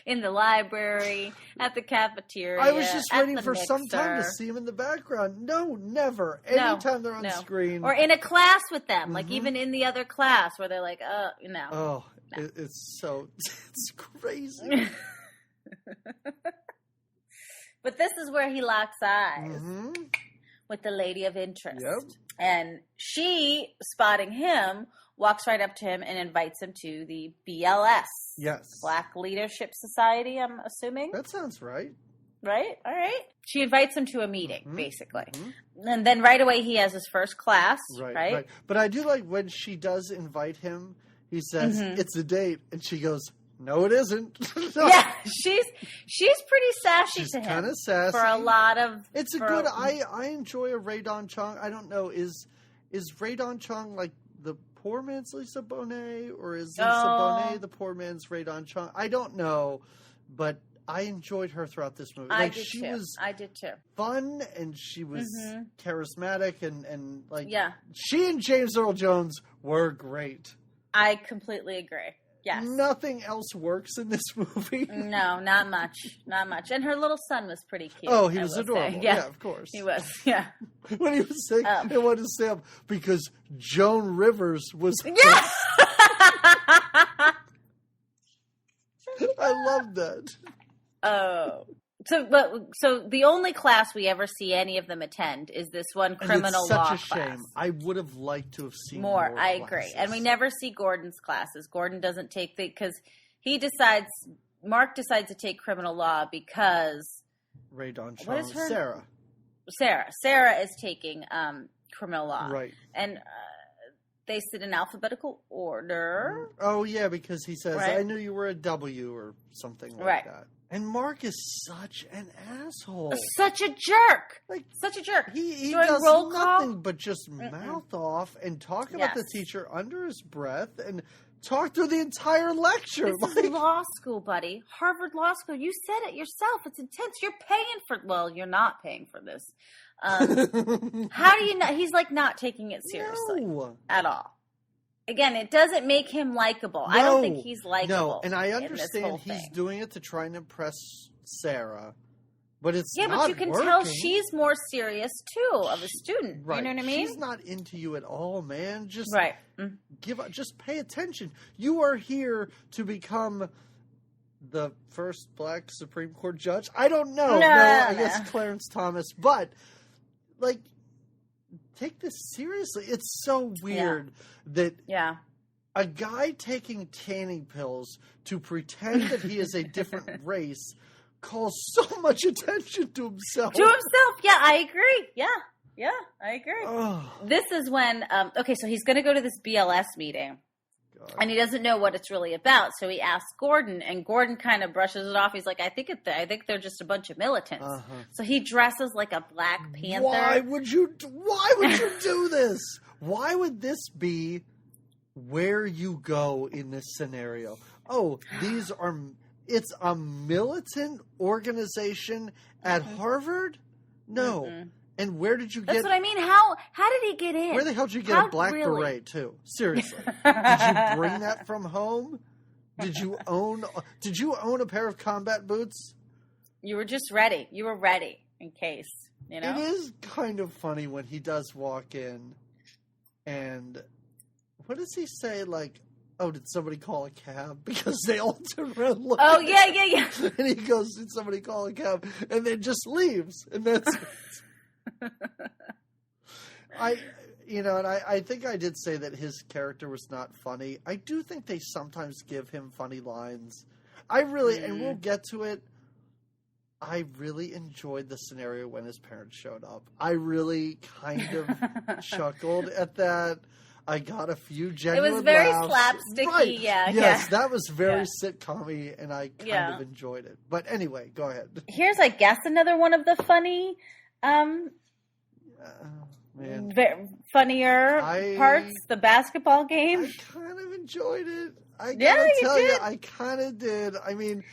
In the library, at the cafeteria. I was just waiting for mixer. some time to see them in the background. No, never. Anytime they're on screen. Or in a class with them, like even in the other class where they're like, no. Oh, no. It's crazy. But this is where he locks eyes with the lady of interest. Yep. And she, spotting him, walks right up to him and invites him to the BLS. Yes. Black Leadership Society, I'm assuming. That sounds right. Right? All right. She invites him to a meeting, basically. And then right away he has his first class, right? But I do like when she does invite him, he says, it's a date. And she goes, no, it isn't. Yeah, she's pretty sassy to him. She's kind of sassy. For a lot of... It's a good... I enjoy a Rae Dawn Chong. I don't know, is Rae Dawn Chong like the poor man's Lisa Bonet, or is Lisa Bonet the poor man's Rae Dawn Chong? I don't know, but I enjoyed her throughout this movie. I did too. Fun, and she was charismatic, and like yeah. She and James Earl Jones were great. I completely agree. Yes. Nothing else works in this movie. No, not much. Not much. And her little son was pretty cute. Oh, he was adorable. Yeah, of course. He was, yeah. When he was saying, I wanted to say him because Joan Rivers was... Yeah! I love that. Oh. So the only class we ever see any of them attend is this one criminal law class. It's such a shame. I would have liked to have seen more. I classes. agree. And we never see Gordon's classes. Gordon doesn't take because Mark decides to take criminal law because Rae Dawn Chong, Sarah is taking criminal law. Right. And they sit in alphabetical order. Oh yeah, because he says, I knew you were a W or something like that. And Mark is such an asshole. Such a jerk. Such a jerk. He does nothing but just mouth off and talk about the teacher under his breath and talk through the entire lecture. This is law school, buddy. Harvard Law School. You said it yourself. It's intense. You're paying for... Well, you're not paying for this. How do you know? He's like not taking it seriously at all. Again, it doesn't make him likable. No, I don't think he's likable. No, and I understand he's doing it to try and impress Sarah, but it's not but you can tell she's more serious too of a student. Right. You know what I mean? She's not into you at all, man. Just right. Just pay attention. You are here to become the first black Supreme Court judge. I don't know. No, I guess Clarence Thomas, but like. Take this seriously. It's so weird that a guy taking tanning pills to pretend that he is a different race calls so much attention to himself. Yeah, I agree. Yeah, I agree. Oh. This is when, so he's going to go to this BLS meeting. And he doesn't know what it's really about, so he asks Gordon, and Gordon kind of brushes it off. He's like, I think they're just a bunch of militants. So he dresses like a Black Panther. Why would you do this? Why would this be where you go in this scenario? Oh, it's a militant organization at Harvard? No. And where did you get... That's what I mean. How did he get in? Where the hell did you get a black beret, too? Seriously. Did you bring that from home? Did you own a pair of combat boots? You were just ready. You were ready in case, you know? It is kind of funny when he does walk in and what does he say? Like, oh, did somebody call a cab? Because they all turn around and look Oh, at yeah, him. yeah, yeah. And he goes, did somebody call a cab? And then just leaves. And that's it. I think I did say that his character was not funny. I do think they sometimes give him funny lines. And we'll get to it, I really enjoyed the scenario when his parents showed up. I really kind of chuckled at that. I got a few genuine It was very laughs. slapsticky, Right. yeah. Yes, yeah. that was very Yeah. sitcom-y, and I kind Yeah. of enjoyed it. But anyway, go ahead. Here's, I guess, another one of the funny, Man. funnier parts, the basketball game. I kind of enjoyed it. I Yeah, gotta you tell you, did. I kind of did. I mean,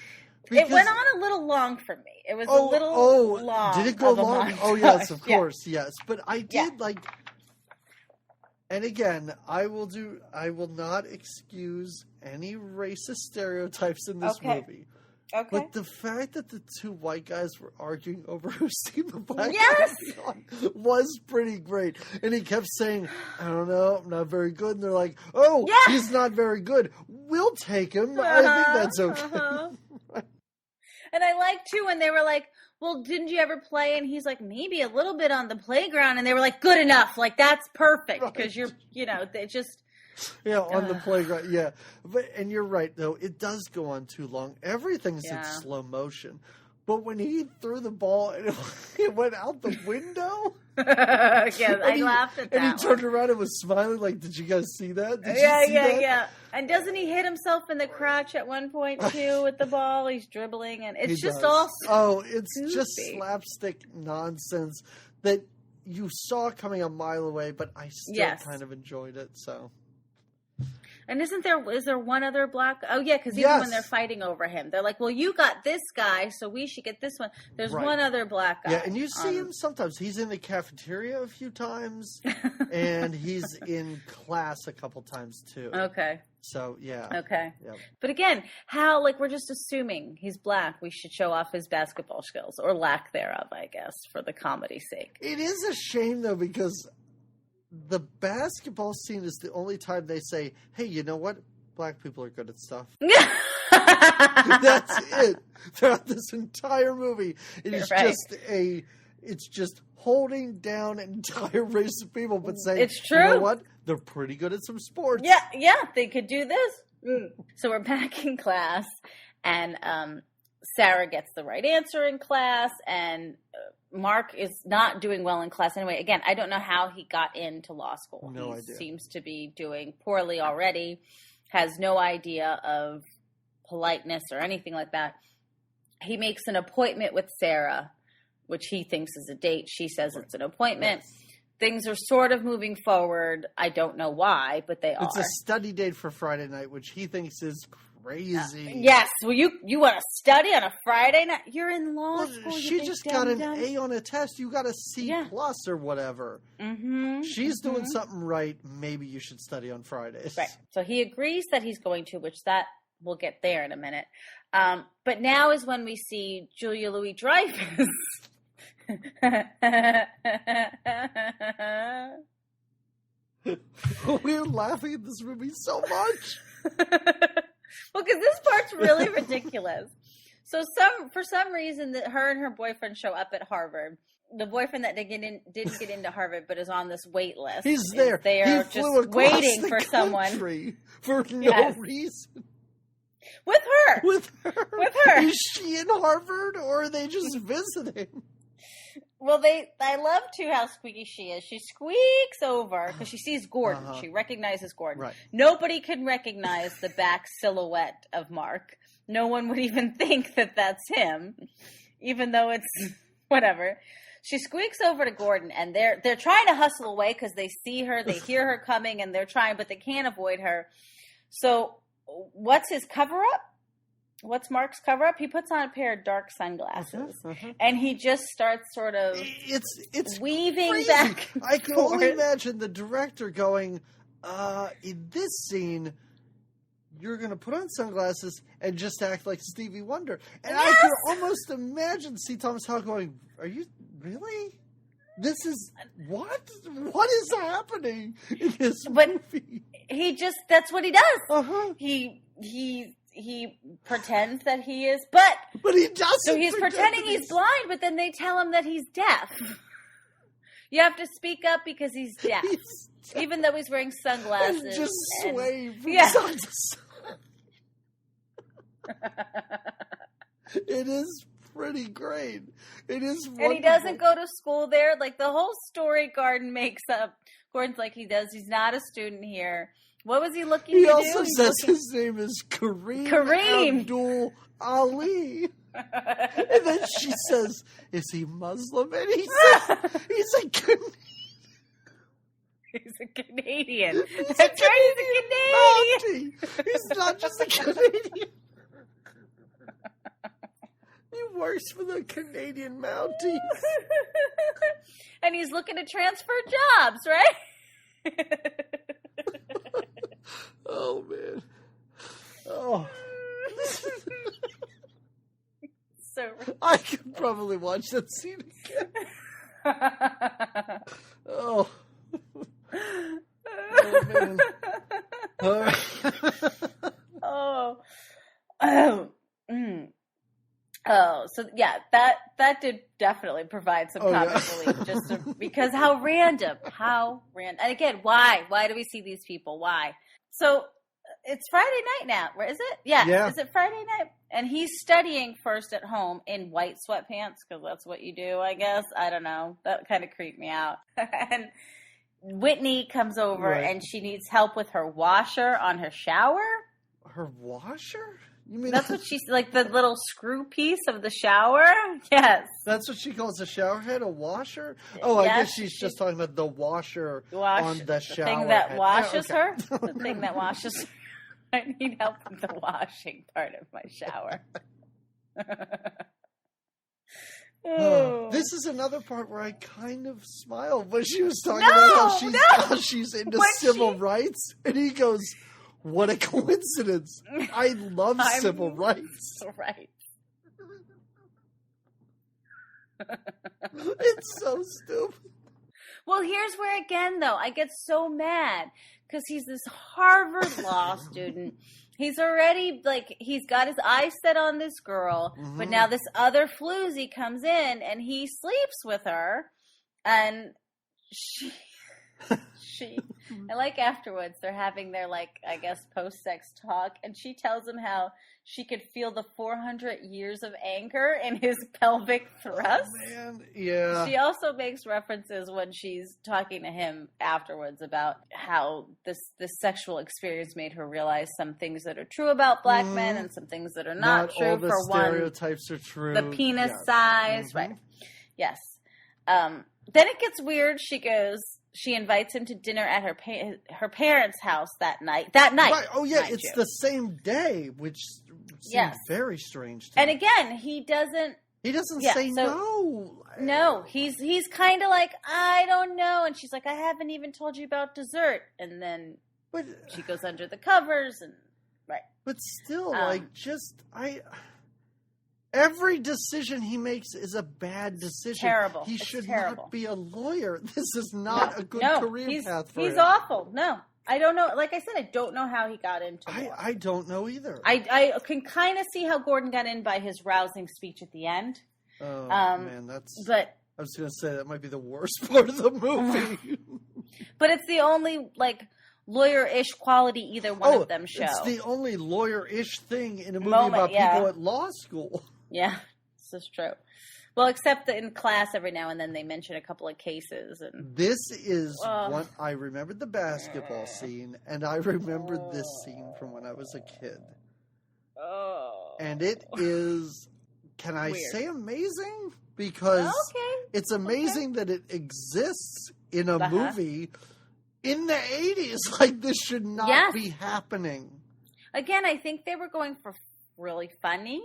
It went on a little long for me. It was a little long. Did it go of a long? montage. Oh, yes, of Yeah. course, yes. But I did like. And again, I will not excuse any racist stereotypes in this Okay. movie. Okay. But the fact that the two white guys were arguing over whose team the black Yes! guy was on was pretty great. And he kept saying, I don't know, I'm not very good. And they're like, oh, Yeah! he's not very good. We'll take him. I think that's okay. Uh-huh. And I like, too, when they were like, well, didn't you ever play? And he's like, maybe a little bit on the playground. And they were like, good enough. Like, that's perfect. Because Right. they just... Yeah, on the playground. Yeah. And you're right, though. It does go on too long. Everything's in slow motion. But when he threw the ball and it went out the window... yeah, I laughed at that. And he turned one. around and was smiling like, did you guys see that? Did Yeah, you see that? yeah. And doesn't he hit himself in the crotch at one point, too, with the ball? He's dribbling. And it's He just does. all... Oh, it's just goofy. slapstick nonsense that you saw coming a mile away, but I still kind of enjoyed it, so... And is there one other black? Oh, yeah, because even when Yes. they're fighting over him, they're like, well, you got this guy, so we should get this one. There's Right. one other black guy. Yeah, and you see him sometimes. He's in the cafeteria a few times, and he's in class a couple times, too. Okay. So, yeah. Okay. Yep. But again, how, like, we're just assuming he's black. We should show off his basketball skills, or lack thereof, I guess, for the comedy's sake. It is a shame, though, because the basketball scene is the only time they say, hey, you know what? Black people are good at stuff. That's it. Throughout this entire movie, it is Right. it's just holding down an entire race of people, but saying, It's true. You know what? They're pretty good at some sports. Yeah, they could do this. So we're back in class, and Sarah gets the right answer in class, and Mark is not doing well in class anyway. Again, I don't know how he got into law school. No He idea. seems to be doing poorly already, has no idea of politeness or anything like that. He makes an appointment with Sarah, which he thinks is a date. She says it's an appointment. Yes. Things are sort of moving forward. I don't know why, but they It's are. a study date for Friday night, which he thinks is crazy. Yes. Well, you want to study on a Friday night? You're in law Well, school. you she big just got an dum-dum. A on a test. You got a C Yeah. plus or whatever. Mm-hmm. She's doing something right. Maybe you should study on Fridays. Right. So he agrees that he's going to, which that we'll get there in a minute. But now is when we see Julia Louis-Dreyfus. We're laughing at this movie so much. Well, because this part's really ridiculous. So for some reason, that her and her boyfriend show up at Harvard. The boyfriend that didn't get into Harvard, but is on this wait list. He's is there. They He are flew just across waiting the for someone country for no Yes. reason. with her. With her. With her. Is she in Harvard or are they just visiting? Well, I love too how squeaky she is. She squeaks over because she sees Gordon. Uh-huh. She recognizes Gordon. Right. Nobody can recognize the back silhouette of Mark. No one would even think that that's him, even though it's whatever. She squeaks over to Gordon, and they're trying to hustle away because they see her, they hear her coming, and they're trying, but they can't avoid her. So, what's his cover up? What's Mark's cover up? He puts on a pair of dark sunglasses, and he just starts sort of It's weaving crazy. back. And I can only forth. imagine the director going, in this scene, you're going to put on sunglasses and just act like Stevie Wonder. And I Yes! could almost imagine C. Thomas Howell going, are you really? This is what? What is happening in this movie? That's what he does. Uh-huh. He pretends that he is, but he doesn't. so he's pretending he's blind, but then they tell him that he's deaf. You have to speak up because he's deaf, even though he's wearing sunglasses. And just sway from yeah. side to side. It is pretty great. It is wonderful. And he doesn't go to school there. Like, the whole story Gordon's like he's not a student here. What was he looking to do? He also says his name is Kareem Abdul Ali. And then she says, is he Muslim? And he says, he's a Canadian. He's a Canadian. That's right, he's a Canadian. Mountie. He's not just a Canadian. He works for the Canadian Mounties. And he's looking to transfer jobs, right? Oh, man. Oh. So I could probably watch that scene again. Oh. Oh, man. All right. Oh, so yeah, that did definitely provide some comic relief, because how random. And again, why do we see these people? Why? So it's Friday night now, is it? Yeah. Is it Friday night? And he's studying first at home in white sweatpants, because that's what you do, I guess. I don't know. That kind of creeped me out. And Whitney comes over, and she needs help with her washer on her shower. Her washer? You mean that's what she's like, the little screw piece of the shower? Yes. That's what she calls a shower head, a washer? Oh, I guess she's just talking about the washer on the shower thing that head. washes her? The thing that washes her. I need help with the washing part of my shower. This is another part where I kind of smiled when she was talking about how she's into civil rights. And he goes, what a coincidence. I love civil rights. Right. It's so stupid. Well, here's where, again, though, I get so mad. Because he's this Harvard law student. He's already, he's got his eyes set on this girl. Mm-hmm. But now this other floozy comes in and he sleeps with her. And I like afterwards, they're having their, I guess, post-sex talk. And she tells him how she could feel the 400 years of anger in his pelvic thrust. Oh, man, yeah. She also makes references when she's talking to him afterwards about how this sexual experience made her realize some things that are true about black men and some things that are not true. All the for stereotypes one, are true. The penis size, right? Yes. Then it gets weird. She invites him to dinner at her parents' house that night. Right. Oh, yeah. It's the same day, which seems very strange to me. And again, he doesn't say no. No, he's kind of like, I don't know. And she's like, I haven't even told you about dessert. And then she goes under the covers and right. But still, every decision he makes is a bad decision. Terrible. He should not be a lawyer. This is not a good career path for him. He's awful. No. I don't know. Like I said, I don't know how he got into it. I don't know either. I can kind of see how Gordon got in by his rousing speech at the end. Oh, man, But I was going to say that might be the worst part of the movie. But it's the only, lawyer-ish quality either one of them show. It's the only lawyer-ish thing in a movie about people at law school. Yeah, this is true. Well, except that in class every now and then they mention a couple of cases. And this is what I remembered the basketball scene, and I remembered this scene from when I was a kid. Oh. And it is, can I say amazing? Because it's amazing that it exists in a movie in the 80s. This should not be happening. Again, I think they were going for really funny.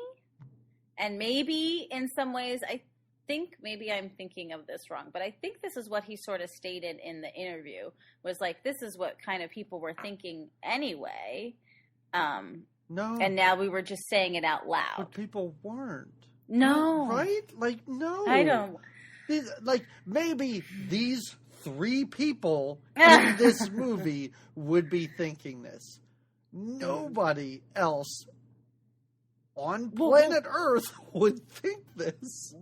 And maybe in some ways, I think maybe I'm thinking of this wrong, but I think this is what he sort of stated in the interview was this is what kind of people were thinking anyway. No. And now we were just saying it out loud. But people weren't. No. Right? Like, no. I don't. Like, maybe these 3 people in this movie would be thinking this. Nobody else on planet Earth would think this.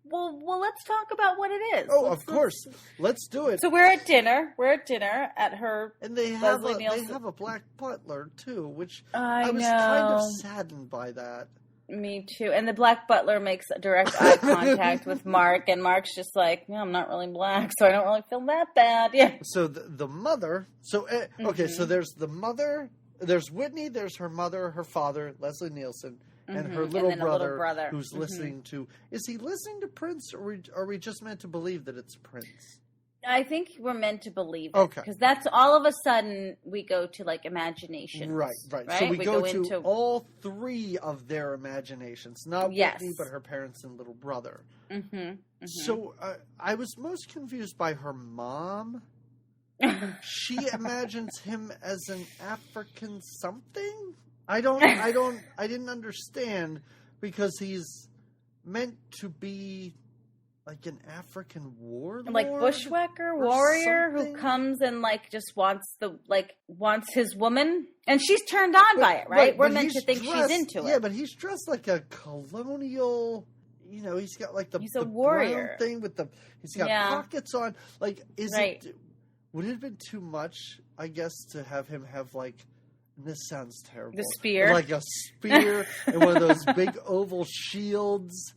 Well, let's talk about what it is. Oh, of course. Let's do it. So we're at dinner. We're at dinner at her. And they have a black butler too, which I was kind of saddened by that. Me too. And the black butler makes direct eye contact with Mark, and Mark's just like, "No, I'm not really black, so I don't really feel that bad." Yeah. So the mother. So okay. So there's the mother. There's Whitney. There's her mother, her father, Leslie Nielsen. And her little brother who's listening to... Is he listening to Prince, or are we just meant to believe that it's Prince? I think we're meant to believe it. Okay. Because that's all of a sudden we go to, like, imaginations. Right. So we go to all 3 of their imaginations. Not Whitney, but her parents and little brother. So I was most confused by her mom. She imagines him as an African something? I didn't understand, because he's meant to be like an African warlord, like bushwhacker warrior who comes and like just wants his woman, and she's turned on by it, right? We're meant to think she's into it. Yeah, but he's dressed like a colonial. You know, he's got like he's a warrior brown thing with he's got pockets on. Like, would it have been too much, I guess, to have him have like? This sounds terrible. The spear? Like a spear and one of those big oval shields.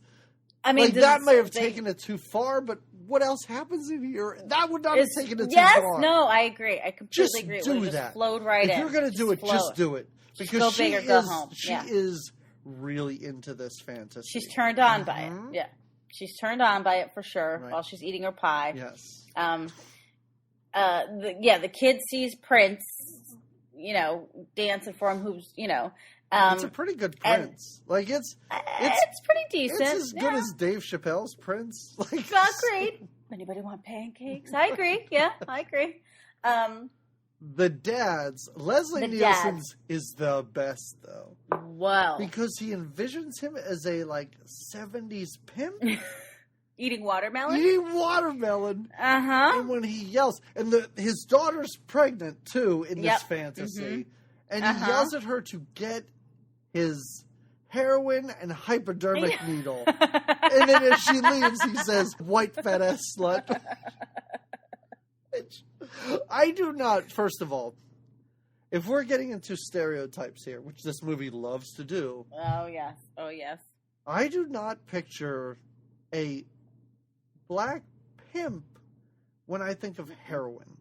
I mean, like, that may have taken it too far, but what else happens in here? That would not have taken it too far. Yes, no, I agree. I completely agree. Do that. Just flowed right in. If you're going to do it, just do it. Because go big or go home. She is really into this fantasy. She's turned on by it. Yeah. She's turned on by it for sure, while she's eating her pie. Yes. The kid sees Prince, dancing for him, who's, it's a pretty good Prince. Like, it's pretty decent. It's as good as Dave Chappelle's Prince. Like, agreed. Anybody want pancakes? I agree. Yeah, I agree. The dad's, Leslie Nielsen's is the best, though. Wow. Because he envisions him as a, 70s pimp. Eating watermelon? Uh-huh. And when he yells, and his daughter's pregnant, too, in this fantasy. And he yells at her to get his heroin and hypodermic needle. And then as she leaves, he says, "White fat ass slut." I do not, first of all, if we're getting into stereotypes here, which this movie loves to do. Oh, yes. I do not picture a black pimp when I think of heroin.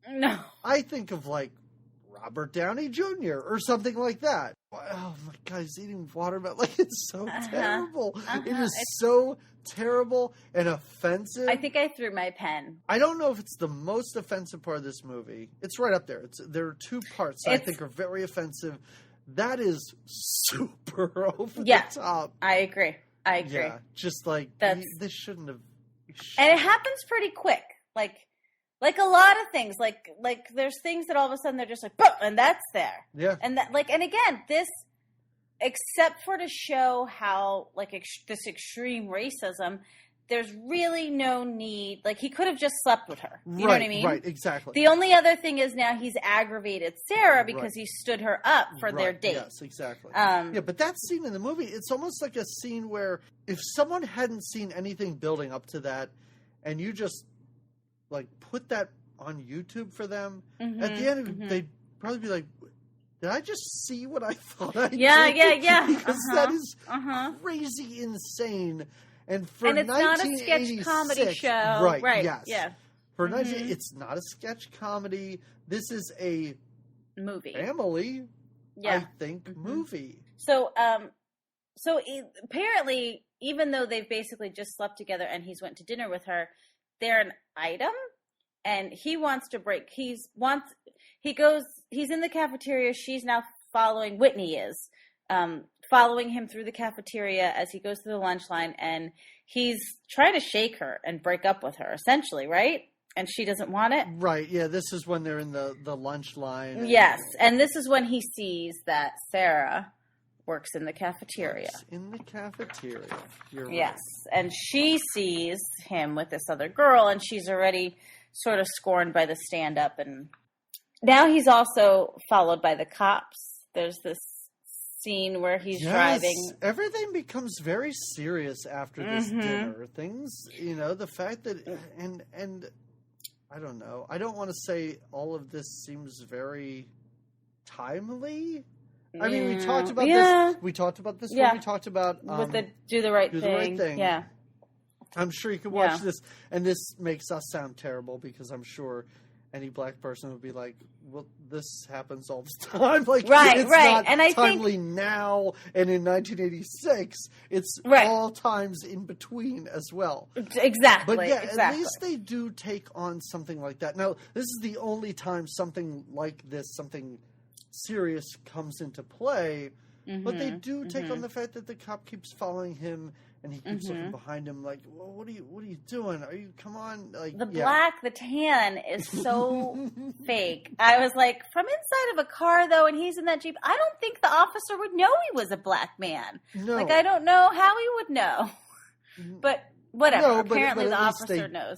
No. I think of Robert Downey Jr. or something like that. Oh my God, he's eating watermelon. It's so terrible. It is so terrible and offensive. I think I threw my pen. I don't know if it's the most offensive part of this movie. It's right up there. There are 2 parts I think are very offensive. That is super over the top. I agree. Yeah, just this shouldn't have. And it happens pretty quick. Like a lot of things. Like there's things that all of a sudden they're just like, boom, and that's there. Yeah. And that and again, this, except for to show how this extreme racism, there's really no need. He could have just slept with her. You know what I mean? Right, exactly. The only other thing is now he's aggravated Sarah because he stood her up for their date. Yes, exactly. Yeah, but that scene in the movie, it's almost like a scene where if someone hadn't seen anything building up to that, and you just put that on YouTube for them, at the end they'd probably be like, did I just see what I thought I did? Yeah. Because that is crazy insane. And it's not a sketch comedy show. Right, yes. Yeah. For it's not a sketch comedy. This is a movie. Family, I think, movie. So, apparently, even though they've basically just slept together and he's went to dinner with her, they're an item, and he wants to break. He's in the cafeteria. She's now following, Whitney is, following him through the cafeteria as he goes through the lunch line, and he's trying to shake her and break up with her, essentially, right? and she doesn't want it. Right, yeah, this is when they're in the lunch line. Yes, and this is when he sees that Sarah works in the cafeteria. In the cafeteria. You're Yes, right. and she sees him with this other girl, and she's already sort of scorned by the stand-up, and now he's also followed by the cops. There's this scene where he's driving. Everything becomes very serious after this Mhm. dinner. Things, the fact that and I don't know. I don't want to say all of this seems very timely. I mean, we talked about Yeah. this. We talked about this Yeah. when we talked about with the do the right Do thing. the Right Thing. Yeah. I'm sure you can watch Yeah. this, and this makes us sound terrible because I'm sure any black person would be like, "Well, this happens all the time." Like, Right, it's right. not And I think- timely now and in 1986. It's Right. all times in between as well. Exactly. But yeah, exactly. at least they do take on something like that. Now, this is the only time something like this, something serious, comes into play. But they do take on the fact that the cop keeps following him, and he keeps looking behind him, like, "Well, what are you doing? Come on!" Like the tan is so fake. I was like, from inside of a car though, and he's in that Jeep, I don't think the officer would know he was a black man. No. Like, I don't know how he would know. But whatever. No, but Apparently at the least officer they- knows.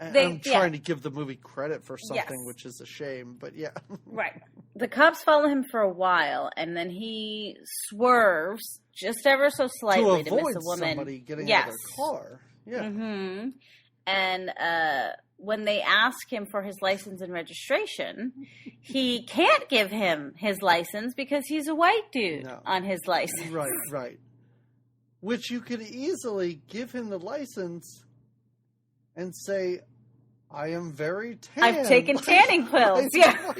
I'm trying to give the movie credit for something, Yes. which is a shame. But yeah, Right. The cops follow him for a while, and then he swerves just ever so slightly to to miss avoid a woman. somebody getting Yes. out of their car. Yeah, hmm And when they ask him for his license and registration, he can't give him his license because he's a white dude No. on his license. right. Which you could easily give him the license and say, "I am very tan. I've taken Like, tanning pills." like, Yeah.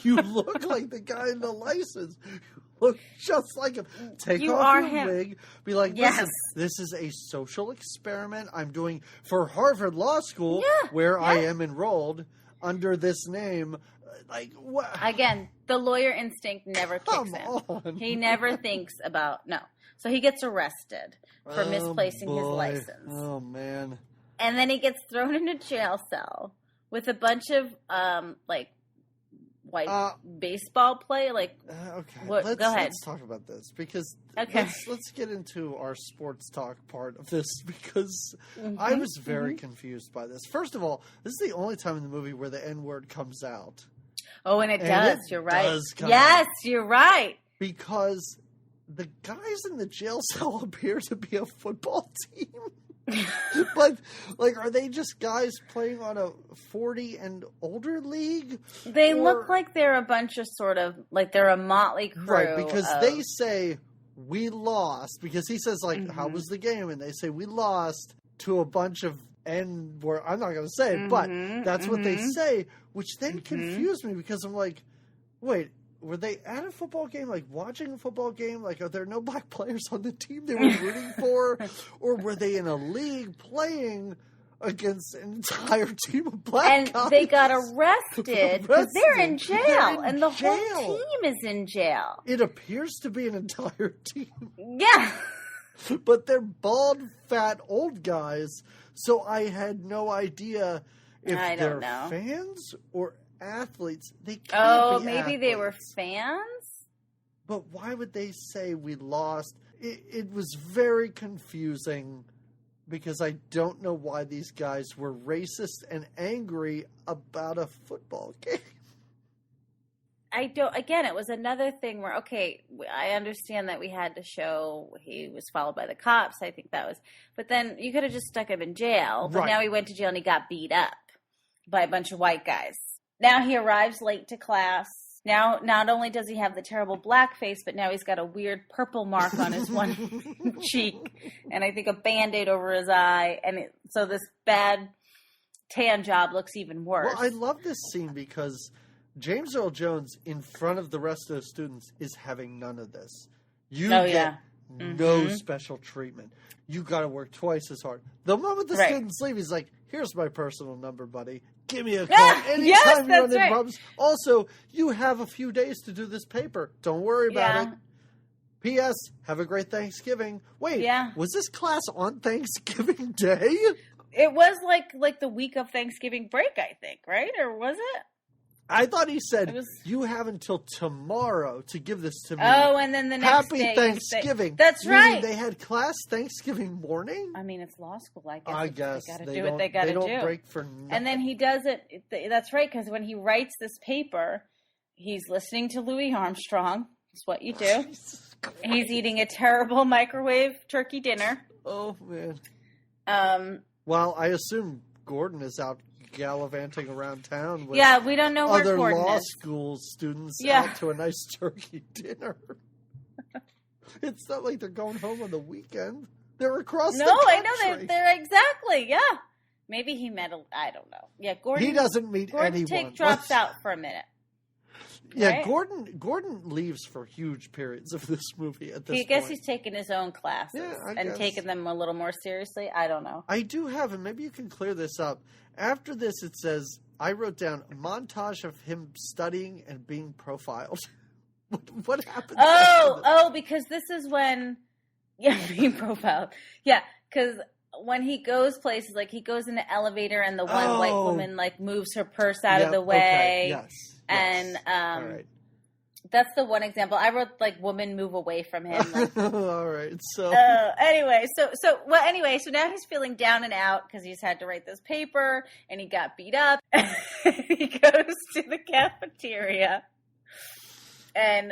you look like the guy in the license. You look just like him. Take You off are your him. wig. Be like, Yes. "Listen, this is a social experiment I'm doing for Harvard Law School, Yeah, where I yeah. am enrolled under this name." Like, what? Again, the lawyer instinct never kicks Come in. on. He never thinks about no. So he gets arrested for Oh, misplacing his boy. license. Oh man. And then he gets thrown in a jail cell with a bunch of white baseball play. Like, Okay, What- let's, go ahead. let's talk about this because Okay. let's get into our sports talk part of this because I was very confused by this. First of all, this is the only time in the movie where the N-word comes out oh, and it And does. it You're right. does come Yes, out. you're right. because the guys in the jail cell appear to be a football team. But like, are they just guys playing on a 40 and older league? They Or- look like they're a bunch of sort of like they're a motley crew. Right, because of- they say we lost because he says like, Mm-hmm. "How was the game?" And they say we lost to a bunch of N word. I'm not going to say it, but Mhm, that's what they mhm. say, which then Mhm. confused me because I'm like, wait. Were they at a football game, like watching a football game? Like, are there no black players on the team they were rooting for? Or were they in a league playing against an entire team of black and guys? they got arrested because they're in Arrested. jail, They're in and the jail. whole team is in jail. It appears to be an entire team. Yeah. But they're bald, fat, old guys. So I had no idea if I they're don't know. fans or athletes. They can't Oh, be maybe they were athletes. fans. But why would they say we lost? It was very confusing because I don't know why these guys were racist and angry about a football game. I don't. Again, it was another thing where okay, I understand that we had to show he was followed by the cops. I think that was, but then you could have just stuck him in jail. But Right. now he went to jail and he got beat up by a bunch of white guys. Now he arrives late to class. Now, not only does he have the terrible black face, but now he's got a weird purple mark on his one cheek, and I think a Band-Aid over his eye, and so this bad tan job looks even worse. Well, I love this scene because James Earl Jones, in front of the rest of the students, is having none of this. You Oh, get yeah. no Mhm. special treatment. You got to work twice as hard. The moment the Right. students leave, he's like, "Here's my personal number, buddy. Give me a call Ah, anytime yes, you run that's into right. problems." Also, you have a few days to do this paper. Don't worry about Yeah. it. P.S. Have a great Thanksgiving. Wait, Yeah. was this class on Thanksgiving Day? It was like the week of Thanksgiving break, I think, right? Or was it? I thought he said, It was- you have until tomorrow to give this to me. Oh, and then the next Happy day. Thanksgiving. That's Meaning right. They had class Thanksgiving morning? I mean, it's law school. I I guess. guess they got to They do don't, what they got to do. They don't break for nothing. And then he does it. That's right, because when he writes this paper, he's listening to Louis Armstrong. That's what you do. Jesus Christ. He's eating a terrible microwave turkey dinner. Oh, man. Um, Well, I assume Gordon is out gallivanting around town with yeah, we don't know where other Gordon law is. school students Yeah. out to a nice turkey dinner. It's not like they're going home on the weekend. They're across No, the I country. know they're exactly, yeah. Maybe he met I don't know. Yeah, Gordon. He doesn't meet Gordon anyone. drops out for a minute. Yeah, right? Gordon leaves for huge periods of this movie at this I guess point. he's taken his own classes Yeah, I and guess. taken them a little more seriously. I don't know. I do have, and maybe you can clear this up. After this, it says, I wrote down a montage of him studying and being profiled. What happened? Because this is when, being profiled. Yeah, because when he goes places, like he goes in the elevator and the one white woman like moves her purse out of the way. Okay. Yes. And All right. that's the one example. I wrote like woman move away from him. Like, All right. So anyway, so now he's feeling down and out because he's had to write this paper and he got beat up. He goes to the cafeteria and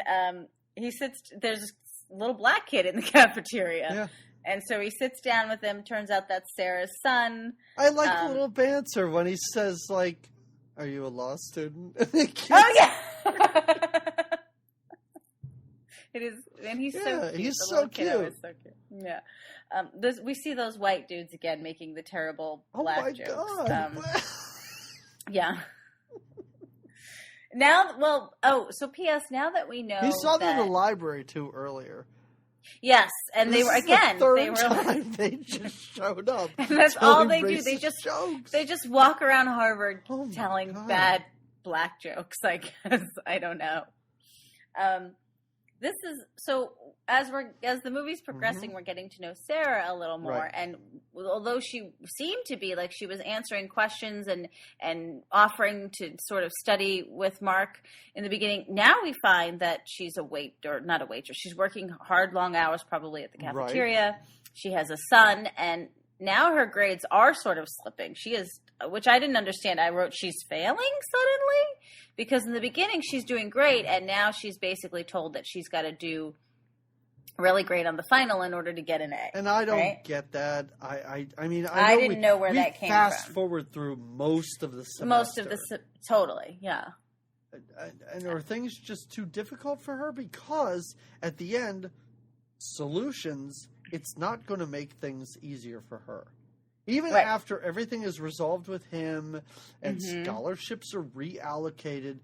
he sits. There's a little black kid in the cafeteteria. yeah. And so he sits down with him. Turns out that's Sarah's son. I like the little banter when he says, like, "Are you a law student?" Oh yeah, it is, and he's so Yeah, cute. he's The so little kiddo cute. is so cute. Yeah, we see those white dudes again making the terrible Oh black my jokes. god! Yeah. So P.S. Now that we know He saw them that, in the library too earlier. yes, and This they were is the again. third They were like, time they just showed up. and that's all telling they do. They racist just jokes. They just walk around Harvard Oh my telling God. bad black jokes, I guess. I don't know. This is so as the movie's progressing, we're getting to know Sarah a little more. Right. And although she seemed to be like she was answering questions and offering to sort of study with Mark in the beginning, now we find that she's not a waitress. She's working hard, long hours, probably at the cafeteria. Right. She has a son, and now her grades are sort of slipping. She is, which I didn't understand. I wrote she's failing suddenly because in the beginning she's doing great, and now she's basically told that she's got to do really great on the final in order to get an A. And I don't right? get that. I mean, I didn't know where that came fast from. forward through most of the semester. Most of the totally, yeah. And are things just too difficult for her? Because at the end, solutions, it's not going to make things easier for her. Even right. after everything is resolved with him and scholarships are reallocated,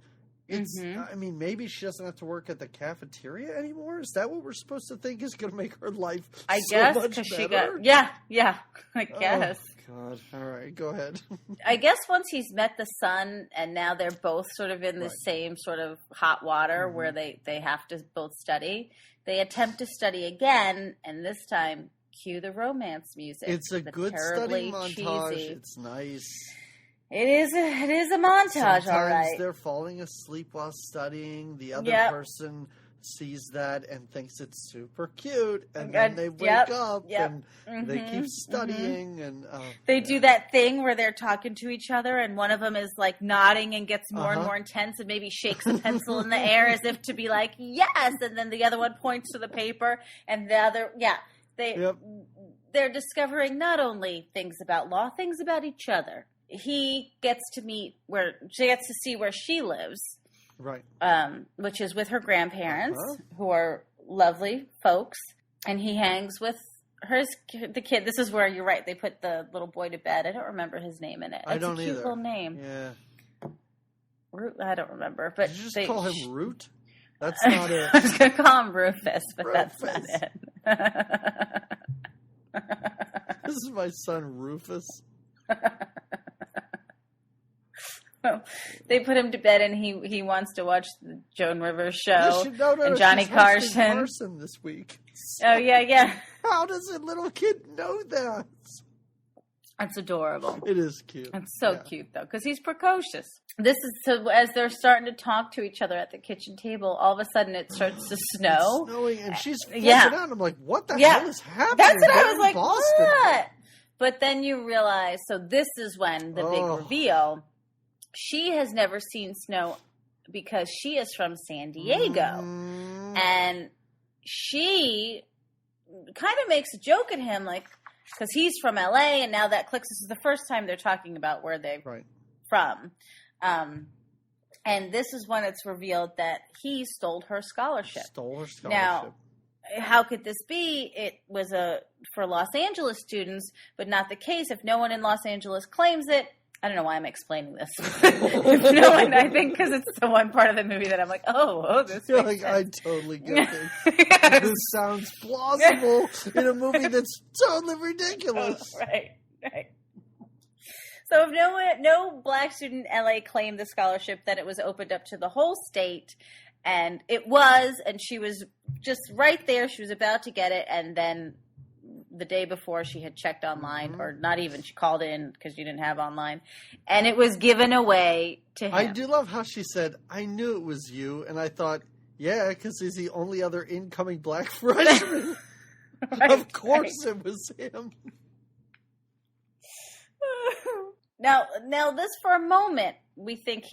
it's, I mean, maybe she doesn't have to work at the cafeteria anymore? Is that what we're supposed to think is going to make her life I so guess much because better? she got, yeah, I guess. Oh, God. All right, go ahead. I guess once he's met the son and now they're both sort of in the same sort of hot water where they have to both study, they attempt to study again, and this time cue the romance music. It's a good study montage. Cheesy. It's nice. It is a montage, Sometimes all right. they're falling asleep while studying. The other person sees that and thinks it's super cute, and then they wake up and they keep studying, and they do that thing where they're talking to each other, and one of them is like nodding and gets more and more intense, and maybe shakes a pencil in the air as if to be like yes, and then the other one points to the paper, and the other they're discovering not only things about law, things about each other. He gets to see where she lives. Right. Which is with her grandparents, who are lovely folks, and he hangs with the kid. This is where you're right. They put the little boy to bed. I don't remember his name in it. I don't a cute either. little name. Yeah. Root. I don't remember. But did you just call him Root? That's not it. I was going to call him Rufus, but that's not it. This is my son Rufus. They put him to bed, and he wants to watch the Joan Rivers show and she's Johnny hosting Carson. Carson this week. Oh yeah. How does a little kid know that? It's adorable. It is cute. It's so cute, though, because he's precocious. This is so as they're starting to talk to each other at the kitchen table, all of a sudden it starts to snow. It's snowing, and she's flipping Yeah. out. I'm like, what the Yeah. hell is happening? That's what I We're was in like, Boston. what? But then you realize, so this is when the big Oh. reveal. She has never seen snow because she is from San Diego. Mm, And she kind of makes a joke at him, like, because he's from LA, and now that clicks. This is the first time they're talking about where they're right. from. And this is when it's revealed that he stole her scholarship. Stole her scholarship. Now, how could this be? It was for Los Angeles students, but not the case. If no one in Los Angeles claims it, I don't know why I'm explaining this. If no one, I think because it's the one part of the movie that I'm like, this You're makes like, I sense. totally get this. Yes. This sounds plausible in a movie that's totally ridiculous. Right. So if no black student in LA claimed the scholarship, then it was opened up to the whole state, and it was, and she was just right there. She was about to get it, and then the day before she had checked online, or not even, she called in because she didn't have online, and it was given away to him. I do love how she said, I knew it was you, and I thought, yeah, because he's the only other incoming black freshman. Right, Of course it was him. Now this for a moment, we think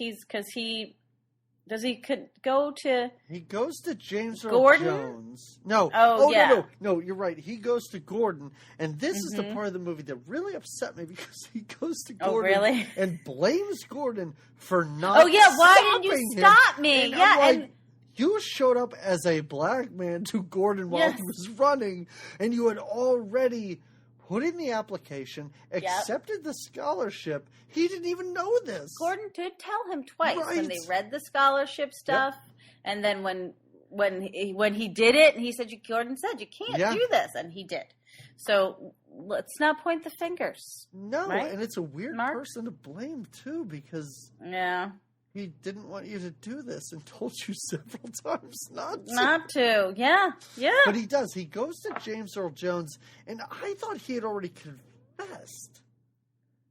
could go to He goes to James Earl Gordon? Jones. No. Oh, yeah. No, you're right. He goes to Gordon, and this is the Mhm. part of the movie that really upset me because he goes to Oh, Gordon really? and blames Gordon for not Oh yeah, why didn't you stopping him. stop me? And Yeah, I'm like, and you showed up as a black man to Gordon while Yes. he was running, and you had already put in the application, accepted the scholarship. He didn't even know this. Gordon did tell him twice when Right. they read the scholarship stuff, and then when he did it, and he said, Gordon said you can't Yeah. do this, and he did. So let's not point the fingers. No, Right? and it's a weird Mark? person to blame, too, because Yeah, he didn't want you to do this and told you several times not to. not to. Yeah. But he does. He goes to James Earl Jones, and I thought he had already confessed.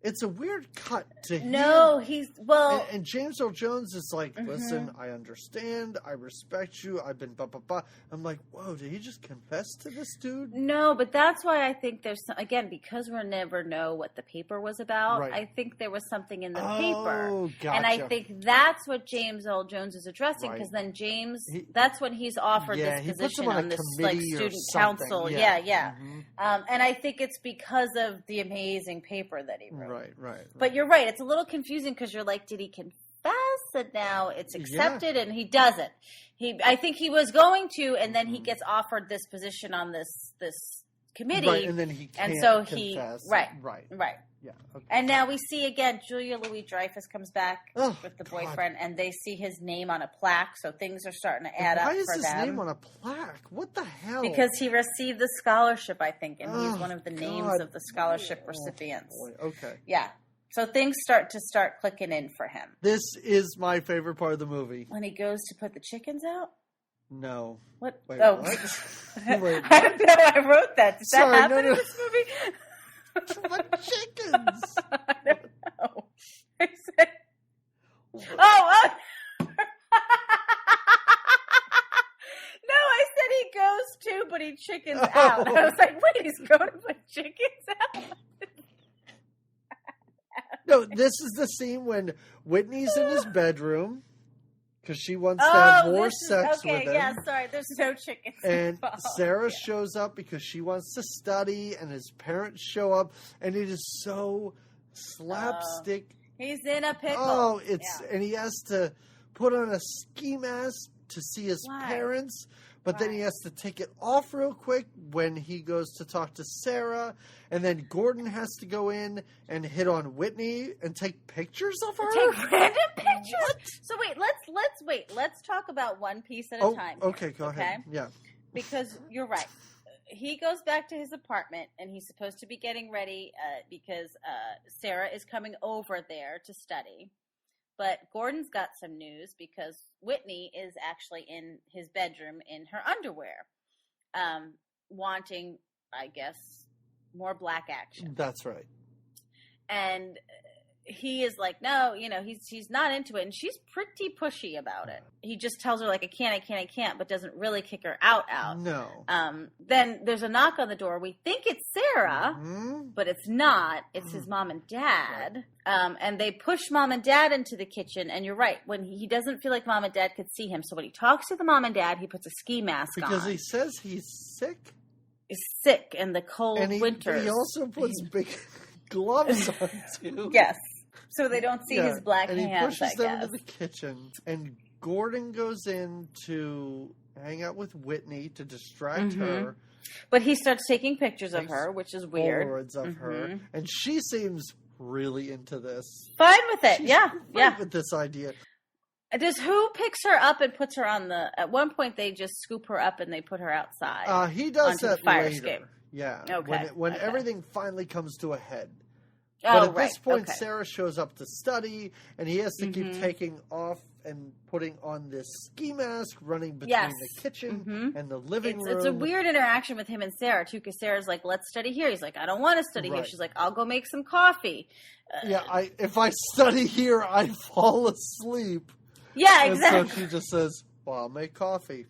It's a weird cut to him. No, he's well. And James Earl Jones is like, listen, I understand. I respect you. I've been blah, blah, blah. I'm like, whoa, did he just confess to this dude? No, but that's why I think there's again, because we'll never know what the paper was about. Right. I think there was something in the paper, Oh, gotcha. and I think that's what James Earl Jones is addressing, because Right. then James, He- that's when he's offered Yeah, this he puts position him on a on this committee or student something. council. Yeah. Yeah. Mhm. And I think it's because of the amazing paper that he wrote. Right. But you're right; it's a little confusing because you're like, did he confess? And now it's accepted, and he doesn't. I think he was going to, and then he gets offered this position on this committee, Right, and then he can't and so confess. right. Right. Yeah. Okay. And now we see again Julia Louis-Dreyfus comes back Oh, with the God. boyfriend, and they see his name on a plaque, so things are starting to add Why up is for his them. name on a plaque? What the hell? Because he received the scholarship, I think, and he's Oh, one of the names God. of the scholarship Oh, recipients. boy. Okay. Yeah. So things start clicking in for him. This is my favorite part of the movie. When he goes to put the chickens out? No. What? Wait, oh. what? Wait, I don't know. I wrote that. Did Sorry, that happen no, no. in this movie? What chickens? I don't know. I said, oh. No, I said he goes to, but he chickens out. Oh. I was like, wait, he's going to put chickens out? No, this is the scene when Whitney's in his bedroom because she wants to have more this is- sex okay, with him. yeah, sorry, there's no chickens And involved. Sarah Yeah. shows up because she wants to study, and his parents show up, and it is so slapstick. He's in a pickle. Oh, it's Yeah. and he has to put on a ski mask to see his Why? parents, but then he Why? has to take it off real quick when he goes to talk to Sarah, and then Gordon has to go in and hit on Whitney and take pictures of her. Take random pictures. So let's talk about one piece at a Oh, time. okay, go ahead. Yeah. Because you're right. He goes back to his apartment, and he's supposed to be getting ready because Sarah is coming over there to study. But Gordon's got some news because Whitney is actually in his bedroom in her underwear, wanting, I guess, more black action. That's right. and he is like, no, he's not into it, and she's pretty pushy about it. He just tells her like, I can't, but doesn't really kick her out. No. Then there's a knock on the door. We think it's Sarah, Mhm. but it's not. It's his mom and dad. And they push mom and dad into the kitchen. And you're right, when he doesn't feel like mom and dad could see him. So when he talks to the mom and dad, he puts a ski mask on. Because he says he's sick. He's sick in the cold And winters. he also puts big gloves on, too. Yes. So they don't see his black and hands, he pushes them guess. into the kitchen, and Gordon goes in to hang out with Whitney to distract her. But he starts taking pictures of her, which is weird. Polaroids of her, and she seems really into this. Fine with it, She's yeah, great yeah. with this idea. Does who picks her up and puts her on the? At one point, they just scoop her up and they put her outside. He does onto that the fire later. escape. Yeah, Okay, when okay. everything finally comes to a head. Oh, But at right. this point, okay. Sarah shows up to study, and he has to keep taking off and putting on this ski mask, running between Yes. the kitchen and the living room. It's a weird interaction with him and Sarah too, because Sarah's like, "Let's study here." He's like, "I don't want to study here." Right. She's like, "I'll go make some coffee." Yeah, if I study here, I fall asleep. Yeah, And exactly. so she just says, "Well, I'll make coffee."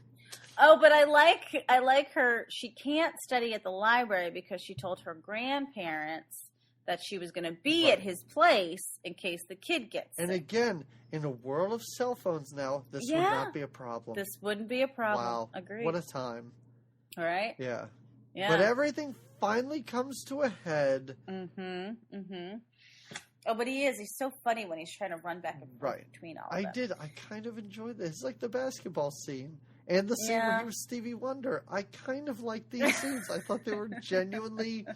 Oh, but I like her. She can't study at the library because she told her grandparents that she was going to be at his place in case the kid gets And sick. again, in a world of cell phones now, this would Yeah. not be a problem. This wouldn't be a problem. Wow, Agreed. what a time! All right. Yeah, Yeah. but everything finally comes to a head. Oh, but he's so funny when he's trying to run back and forth Right. between all of them. I kind of enjoyed this. It's like the basketball scene and the scene where Yeah. he was Stevie Wonder. I kind of liked these scenes. I thought they were genuinely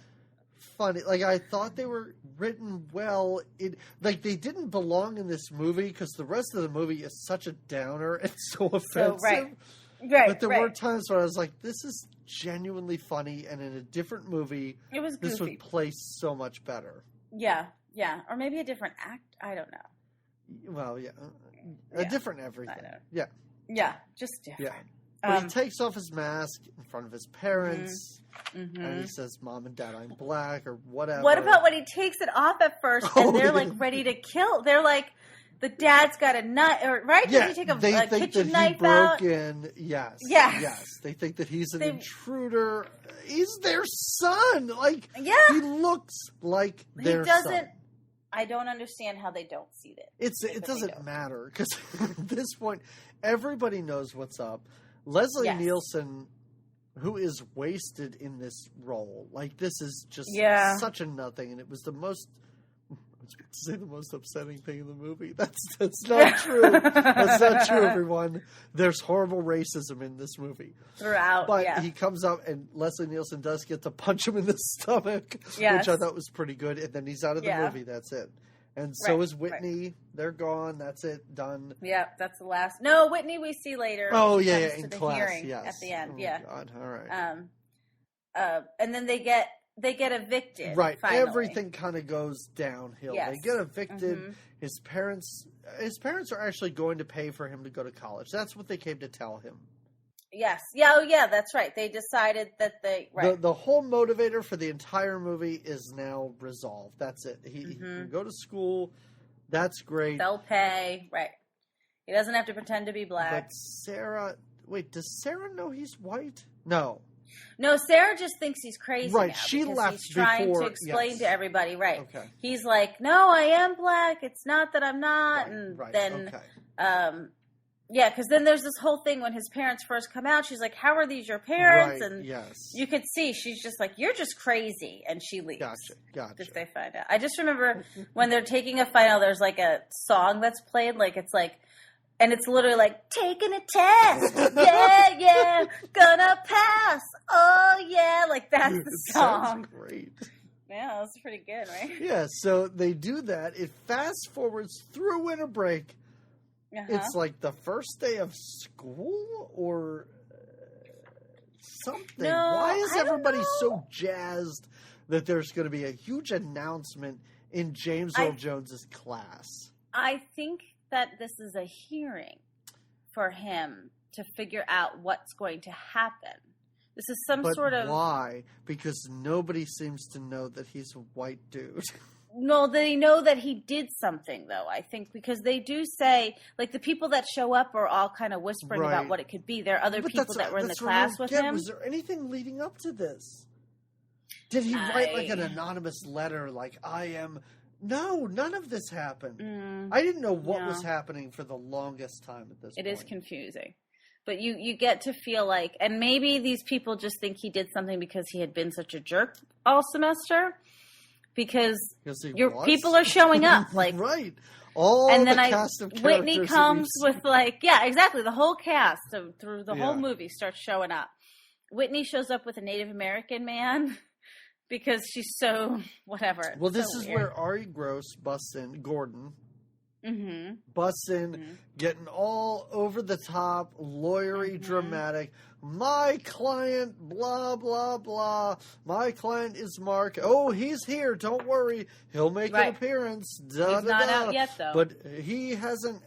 funny. Like, I thought they were written well. Like, they didn't belong in this movie because the rest of the movie is such a downer and so offensive. Right. But there were times where I was like, this is genuinely funny, and in a different movie, It was this goofy. would play so much better. Yeah. Or maybe a different act. I don't know. Well, yeah. A Yeah. different everything. I know. Yeah. Yeah, just different. Yeah. But he takes off his mask in front of his parents, Mm-hmm. and he says, "Mom and Dad, I'm black," or whatever. What about when he takes it off at first Oh, and they're yeah. like ready to kill? They're like, the dad's got a knife, or right? Yeah, Does he take they a think kitchen that he knife broke out? in. Yes. Yes. They think that he's an They- intruder. He's their son. Like, Yeah. he looks like He their doesn't. son. I don't understand how they don't see that. It But they doesn't don't. matter because at this point, everybody knows what's up. Leslie Yes. Nielsen, who is wasted in this role, like, this is just Yeah. such a nothing, and it was the most. I was about to say the most upsetting thing in the movie. That's not true. That's not true, everyone. There's horrible racism in this movie. Throughout, But yeah. he comes up, and Leslie Nielsen does get to punch him in the stomach, Yes. which I thought was pretty good. And then he's out of the Yeah. movie. That's it. And so Right, is Whitney. They're gone. That's it. Done. Yeah, that's the last. No, Whitney we see later. Oh, She yeah, comes in to the class. hearing Yes. at the end. Oh, Yeah. God. All right. And then they get evicted. Right. Finally. Everything kind of goes downhill. Yes. They get evicted. Mhm. His parents are actually going to pay for him to go to college. That's what they came to tell him. Yes. Yeah. Oh, yeah. That's right. They decided that they. Right. The whole motivator for the entire movie is now resolved. That's it. He Mm-hmm. can go to school. That's great. They'll pay. Right. He doesn't have to pretend to be black. But Sarah, wait, does Sarah know he's white? No. No, Sarah just thinks he's crazy. Right, Now she because left he's trying before- to explain yes. to everybody. Right. Okay. He's like, "No, I am black. It's not that I'm not." And Right. then, Okay. yeah, because then there's this whole thing when his parents first come out. She's like, "How are these your parents?" Right. And Yes. you could see she's just like, "You're just crazy," and she leaves. Gotcha. If they find out. I just remember when they're taking a final, there's like a song that's played, like it's like, and it's literally like, taking a test, yeah, gonna pass, oh yeah, like that's the It song. sounds great. Yeah, that's pretty good, right? Yeah, so they do that. It fast forwards through winter break. Uh-huh. It's like the first day of school or something. No, Why is I don't everybody know. so jazzed that there's going to be a huge announcement in James Earl Jones's class? I think that this is a hearing for him to figure out what's going to happen. This is some But sort of why? Because nobody seems to know that he's a white dude. No, they know that he did something, though, I think, because they do say, like, the people that show up are all kind of whispering Right. about what it could be. There are other But people that were in the that's what I class don't with get. him. Was there anything leading up to this? Did he write like an I- anonymous letter like, I am... No, none of this happened. Mm, I didn't know what no. was happening for the longest time at this it point. is confusing. But you get to feel like, and maybe these people just think he did something because he had been such a jerk all semester, because Because he your was? people are showing up, like, right. All and the then cast of characters Whitney that comes we've with, like, yeah, exactly, the whole cast through the whole Yeah. movie starts showing up. Whitney shows up with a Native American man because she's so whatever. Well, this so is weird. where Ari Gross busts in, Gordon Mm-hmm. busts in, Mhm. getting all over the top, lawyery, Mhm. dramatic. My client, blah, blah, blah. My client is Mark. Oh, he's here. Don't worry. He'll make Right. an appearance. Da, He's da, not da. out yet, though. But he hasn't.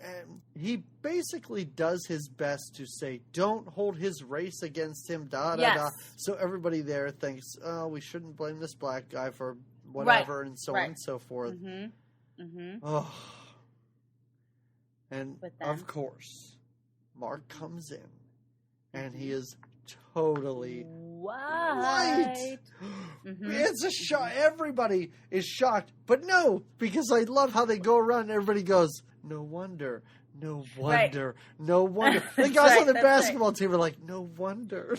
He basically does his best to say, don't hold his race against him. Da, da, Yes. da. So everybody there thinks, oh, we shouldn't blame this black guy for whatever, and so on Right. and so forth. Mm-hmm. Mm-hmm. Oh. And But then- of course, Mark comes in, and he is totally White. Mhm. It's a shock. Everybody is shocked, but no, because I love how they go around. And everybody goes, "No wonder, no wonder, no wonder." The That's guys right, on the that's basketball team are like, "No wonder."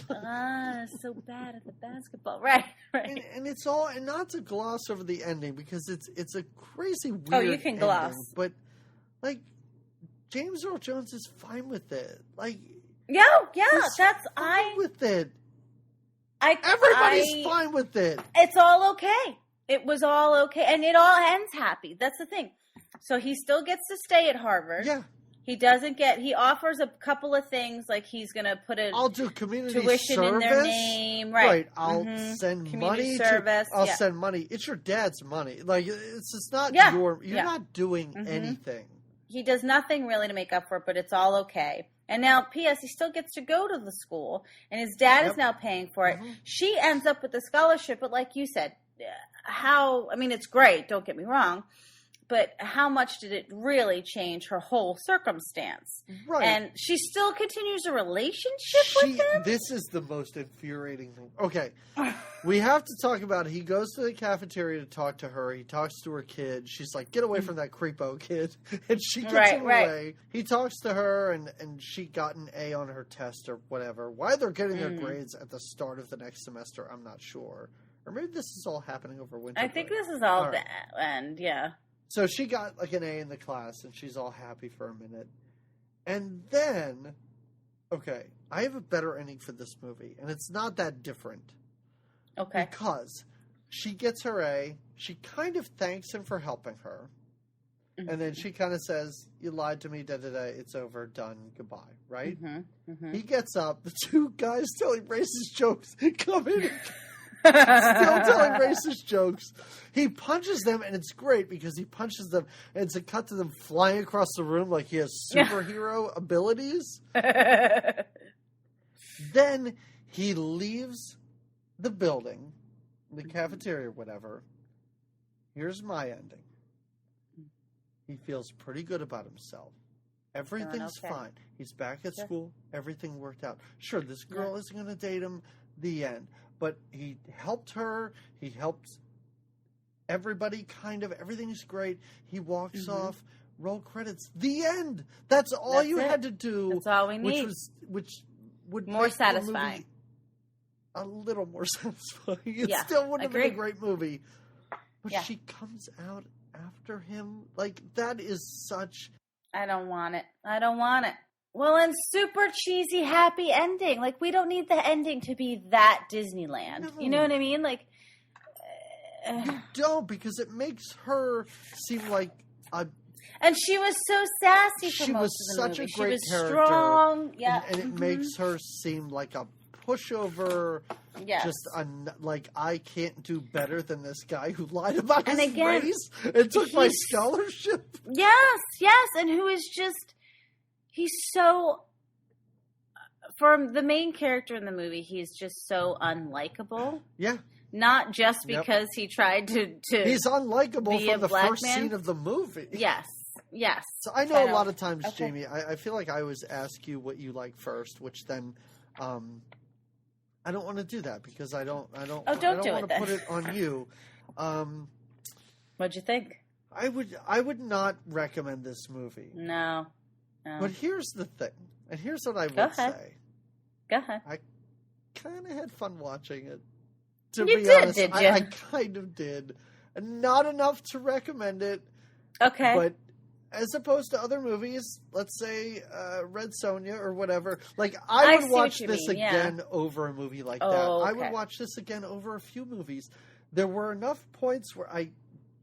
So bad at the basketball. Right, right. And it's all, and not to gloss over the ending because it's a crazy weird. Oh, you can gloss. ending, but like James Earl Jones is fine with it. Like, Yeah, he's that's fine with it. I Everybody's fine with it. It's all okay. It was all okay, and it all ends happy. That's the thing. So he still gets to stay at Harvard. Yeah, He doesn't get. He offers a couple of things, like he's going to put a I'll do community tuition service. in their name. Right. I'll Mhm. send Community money service, I'll yeah. send money. It's your dad's money. Like, it's not Yeah, you're yeah. not doing Mhm. anything. He does nothing really to make up for it, but it's all okay. And now, P.S., he still gets to go to the school, and his dad Yep. is now paying for it. Mhm. She ends up with a scholarship, but like you said, it's great, don't get me wrong, but how much did it really change her whole circumstance? Right. And she still continues a relationship with him? This is the most infuriating thing. Okay. We have to talk about it. He goes to the cafeteria to talk to her. He talks to her kid. She's like, get away from that creepo kid. And she gets Right, him right. away. He talks to her, and she got an A on her test or whatever. Why they're getting their grades at the start of the next semester, I'm not sure. Or maybe this is all happening over winter I think break. this is all All right. the end, yeah. So she got like an A in the class, and she's all happy for a minute. And then, okay, I have a better ending for this movie, and it's not that different. Okay. Because she gets her A, she kind of thanks him for helping her, and then she kind of says, you lied to me, da-da-da, it's over, done, goodbye, right? Mm-hmm. Mm-hmm. He gets up, the two guys telling racist jokes come in still telling racist jokes. He punches them, and it's great because he punches them, and it's a cut to them flying across the room like he has superhero abilities. Then he leaves the building, the cafeteria, whatever. Here's my ending. He feels pretty good about himself. Everything's okay. fine. He's back at school. Everything worked out. Sure, this girl isn't going to date him. The end. But he helped her. He helped everybody, kind of. Everything's great. He walks off. Roll credits. The end. That's all That's you it. had to do. That's all we need. Which would More make the movie satisfying. a little more satisfying. It Yeah, still wouldn't have been a agree. great movie. But Yeah. she comes out after him. Like, that is such... I don't want it. Well, and super cheesy happy ending. Like, we don't need the ending to be that Disneyland. No. You know what I mean? Like, You don't, because it makes her seem like a... and she was so sassy for She most was of the such a movie. great She was character. strong. Yeah. And it makes her seem like a pushover. Yes. Just like, I can't do better than this guy who lied about And his again, race and took my he's- scholarship. Yes, and who is just, he's so, for the main character in the movie, he's just so unlikable. Yeah. not just Yep. because he tried to. He's unlikable be from a the black first man? scene of the movie. Yes. So I know Kind a lot of times, okay. Jamie, I feel like I always ask you what you like first, which then I don't want to do that because I don't Oh, don't I don't do want it to then. put it on you. What'd you think? I would not recommend this movie. No. But here's the thing, and here's what I would ahead. say. Go ahead. I kind of had fun watching it. To You be did, honest, did I you? kind of did. Not enough to recommend it, Okay. but as opposed to other movies, let's say Red Sonja or whatever, like I I would see watch what you this mean, yeah. again over a movie like that. Oh, I okay. would watch this again over a few movies. There were enough points where I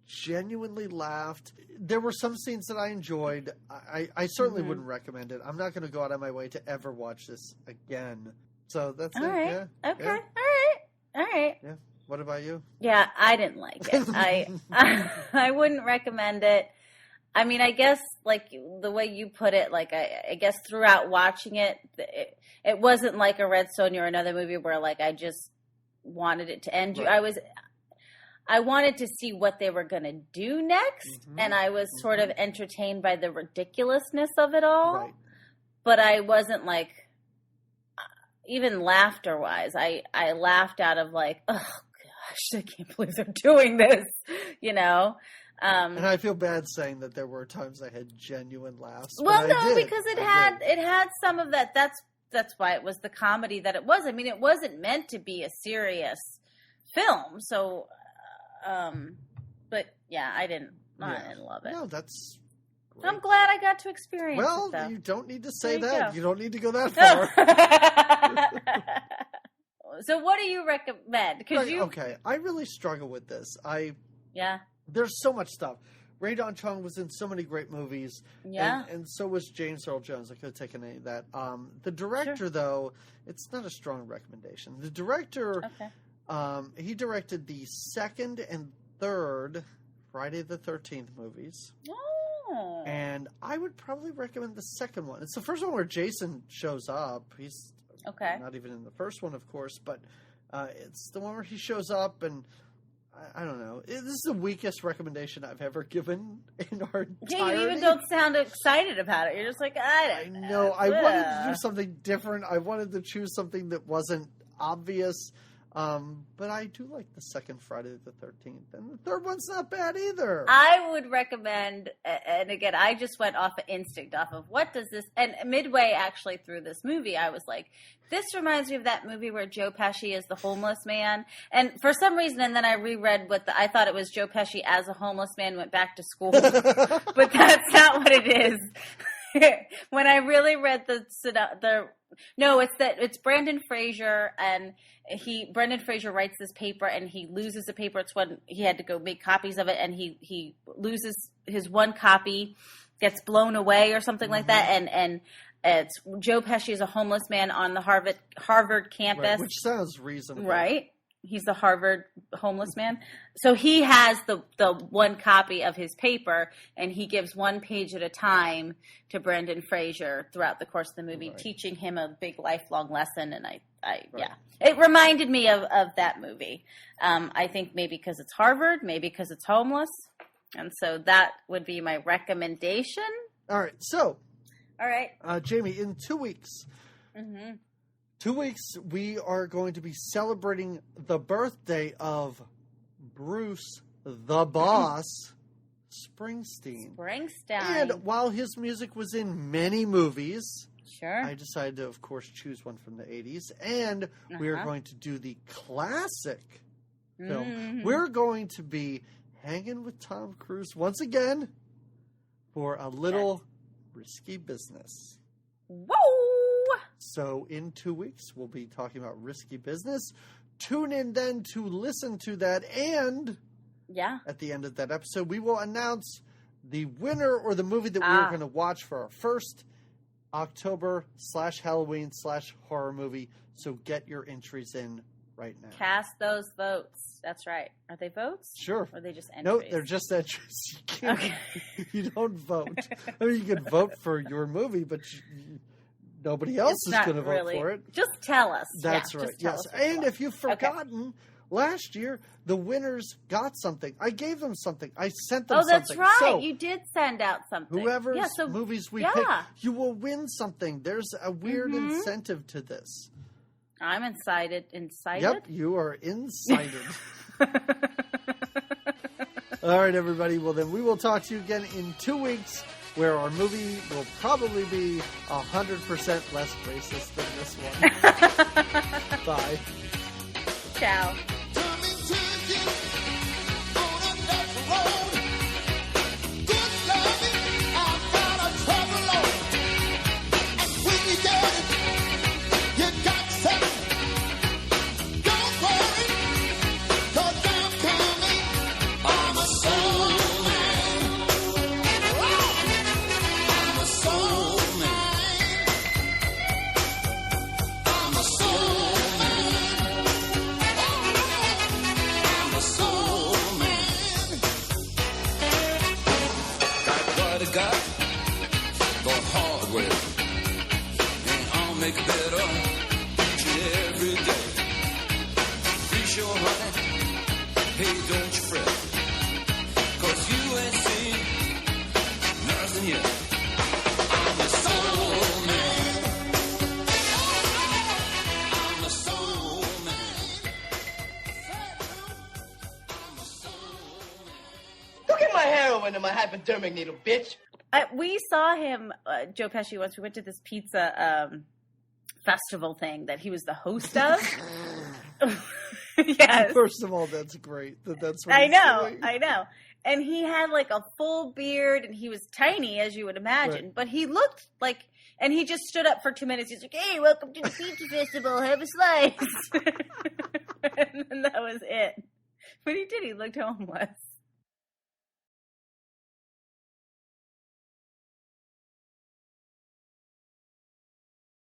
genuinely laughed. There were some scenes that I enjoyed. I certainly Mm-hmm. wouldn't recommend it. I'm not going to go out of my way to ever watch this again. So that's All it. right. Yeah. Okay. Yeah. All right. Yeah. What about you? Yeah, I didn't like it. I wouldn't recommend it. I mean, I guess like the way you put it, like I guess throughout watching it, it wasn't like a Red Sonja or another movie where like I just wanted it to end. Right. I wanted to see what they were going to do next, Mhm. and I was sort of entertained by the ridiculousness of it all. Right. But I wasn't like, even laughter wise, I laughed out of like, oh gosh, I can't believe they're doing this, you know. And I feel bad saying that there were times I had genuine laughs. but Well, I no, did. because I it did. had some of that. That's why it was the comedy that it was. I mean, it wasn't meant to be a serious film. So, but yeah, I didn't love it. No, that's great. I'm glad I got to experience Well, it, though. you don't need to say There you that. go. You don't need to go that far. So, what do you recommend? Because Right, okay, I really struggle with this. yeah, There's so much stuff. Ray Don Chung was in so many great movies. yeah. And so was James Earl Jones. I could have taken any of that. The director, though, it's not a strong recommendation. The director, Okay. he directed the second and third Friday the 13th movies. Oh. And I would probably recommend the second one. It's the first one where Jason shows up. He's Okay. not even in the first one, of course, but it's the one where he shows up, and I don't know. This is the weakest recommendation I've ever given in our Yeah, entirety. you even don't sound excited about it. You're just like, I I don't know. I wanted to do Ugh. something different. I wanted to choose something that wasn't obvious. But I do like the second Friday the 13th. And the third one's not bad either. I would recommend, and again, I just went off of instinct, off of what does this, and midway actually through this movie, I was like, this reminds me of that movie where Joe Pesci is the homeless man. And for some reason, and then I reread I thought it was Joe Pesci as a homeless man went back to school, but that's not what it is. When I really read it's Brendan Fraser, and Brendan Fraser writes this paper and he loses the paper. It's when he had to go make copies of it, and he loses his one copy, gets blown away or something like that, and it's Joe Pesci is a homeless man on the Harvard campus. Right, which sounds reasonable. Right. He's the Harvard homeless man. So he has the one copy of his paper, and he gives one page at a time to Brendan Fraser throughout the course of the movie, Right. teaching him a big lifelong lesson. And yeah, it reminded me of that movie. I think maybe because it's Harvard, maybe because it's homeless. And so that would be my recommendation. All right. So, All right. Jamie, in 2 weeks, Mm-hmm. 2 weeks, we are going to be celebrating the birthday of Bruce the Boss Springsteen. Springsteen. And while his music was in many movies, Sure. I decided to, of course, choose one from the 80s. And we are going to do the classic film. Mhm. We're going to be hanging with Tom Cruise once again for a little risky business. Whoa! So in 2 weeks, we'll be talking about risky business. Tune in then to listen to that. And Yeah. at the end of that episode, we will announce the winner or the movie that we are going to watch for our first October/Halloween/horror movie. So get your entries in right now. Cast those votes. That's right. Are they votes? Sure. Or are they just No, entries? they're just entries. You can't, Okay. you don't vote. I mean, you can vote for your movie, but nobody else It's is not going to vote really. for it. Just tell us. That's Yeah, right. just tell Yes. us what you And want. if you've forgotten, last year the winners got something. I gave them something. I sent them Oh, something. that's right. So, You did send out something. whoever's Yeah, so- movies we yeah. pick, you will win something. There's a weird incentive to this. I'm incited. Yep, you are incited. All right, everybody. Well, then we will talk to you again in 2 weeks, where our movie will probably be 100% less racist than this one. Bye. Ciao. Make it better each and every day. Be sure, honey, hey, don't you fret, 'cause you ain't seen nothing yet. I'm the soul man. I'm the soul man. I'm the soul man. Go get my heroin and my hypodermic needle, bitch. We saw him, Joe Pesci, once we went to this pizza festival thing that he was the host of. Yes. First of all, that's great. That's what he's doing. I know. And he had like a full beard and he was tiny, as you would imagine, Right. but he looked like, and he just stood up for 2 minutes. He's like, hey, welcome to the pizza festival. Have a slice. And then that was it. But he did. He looked homeless.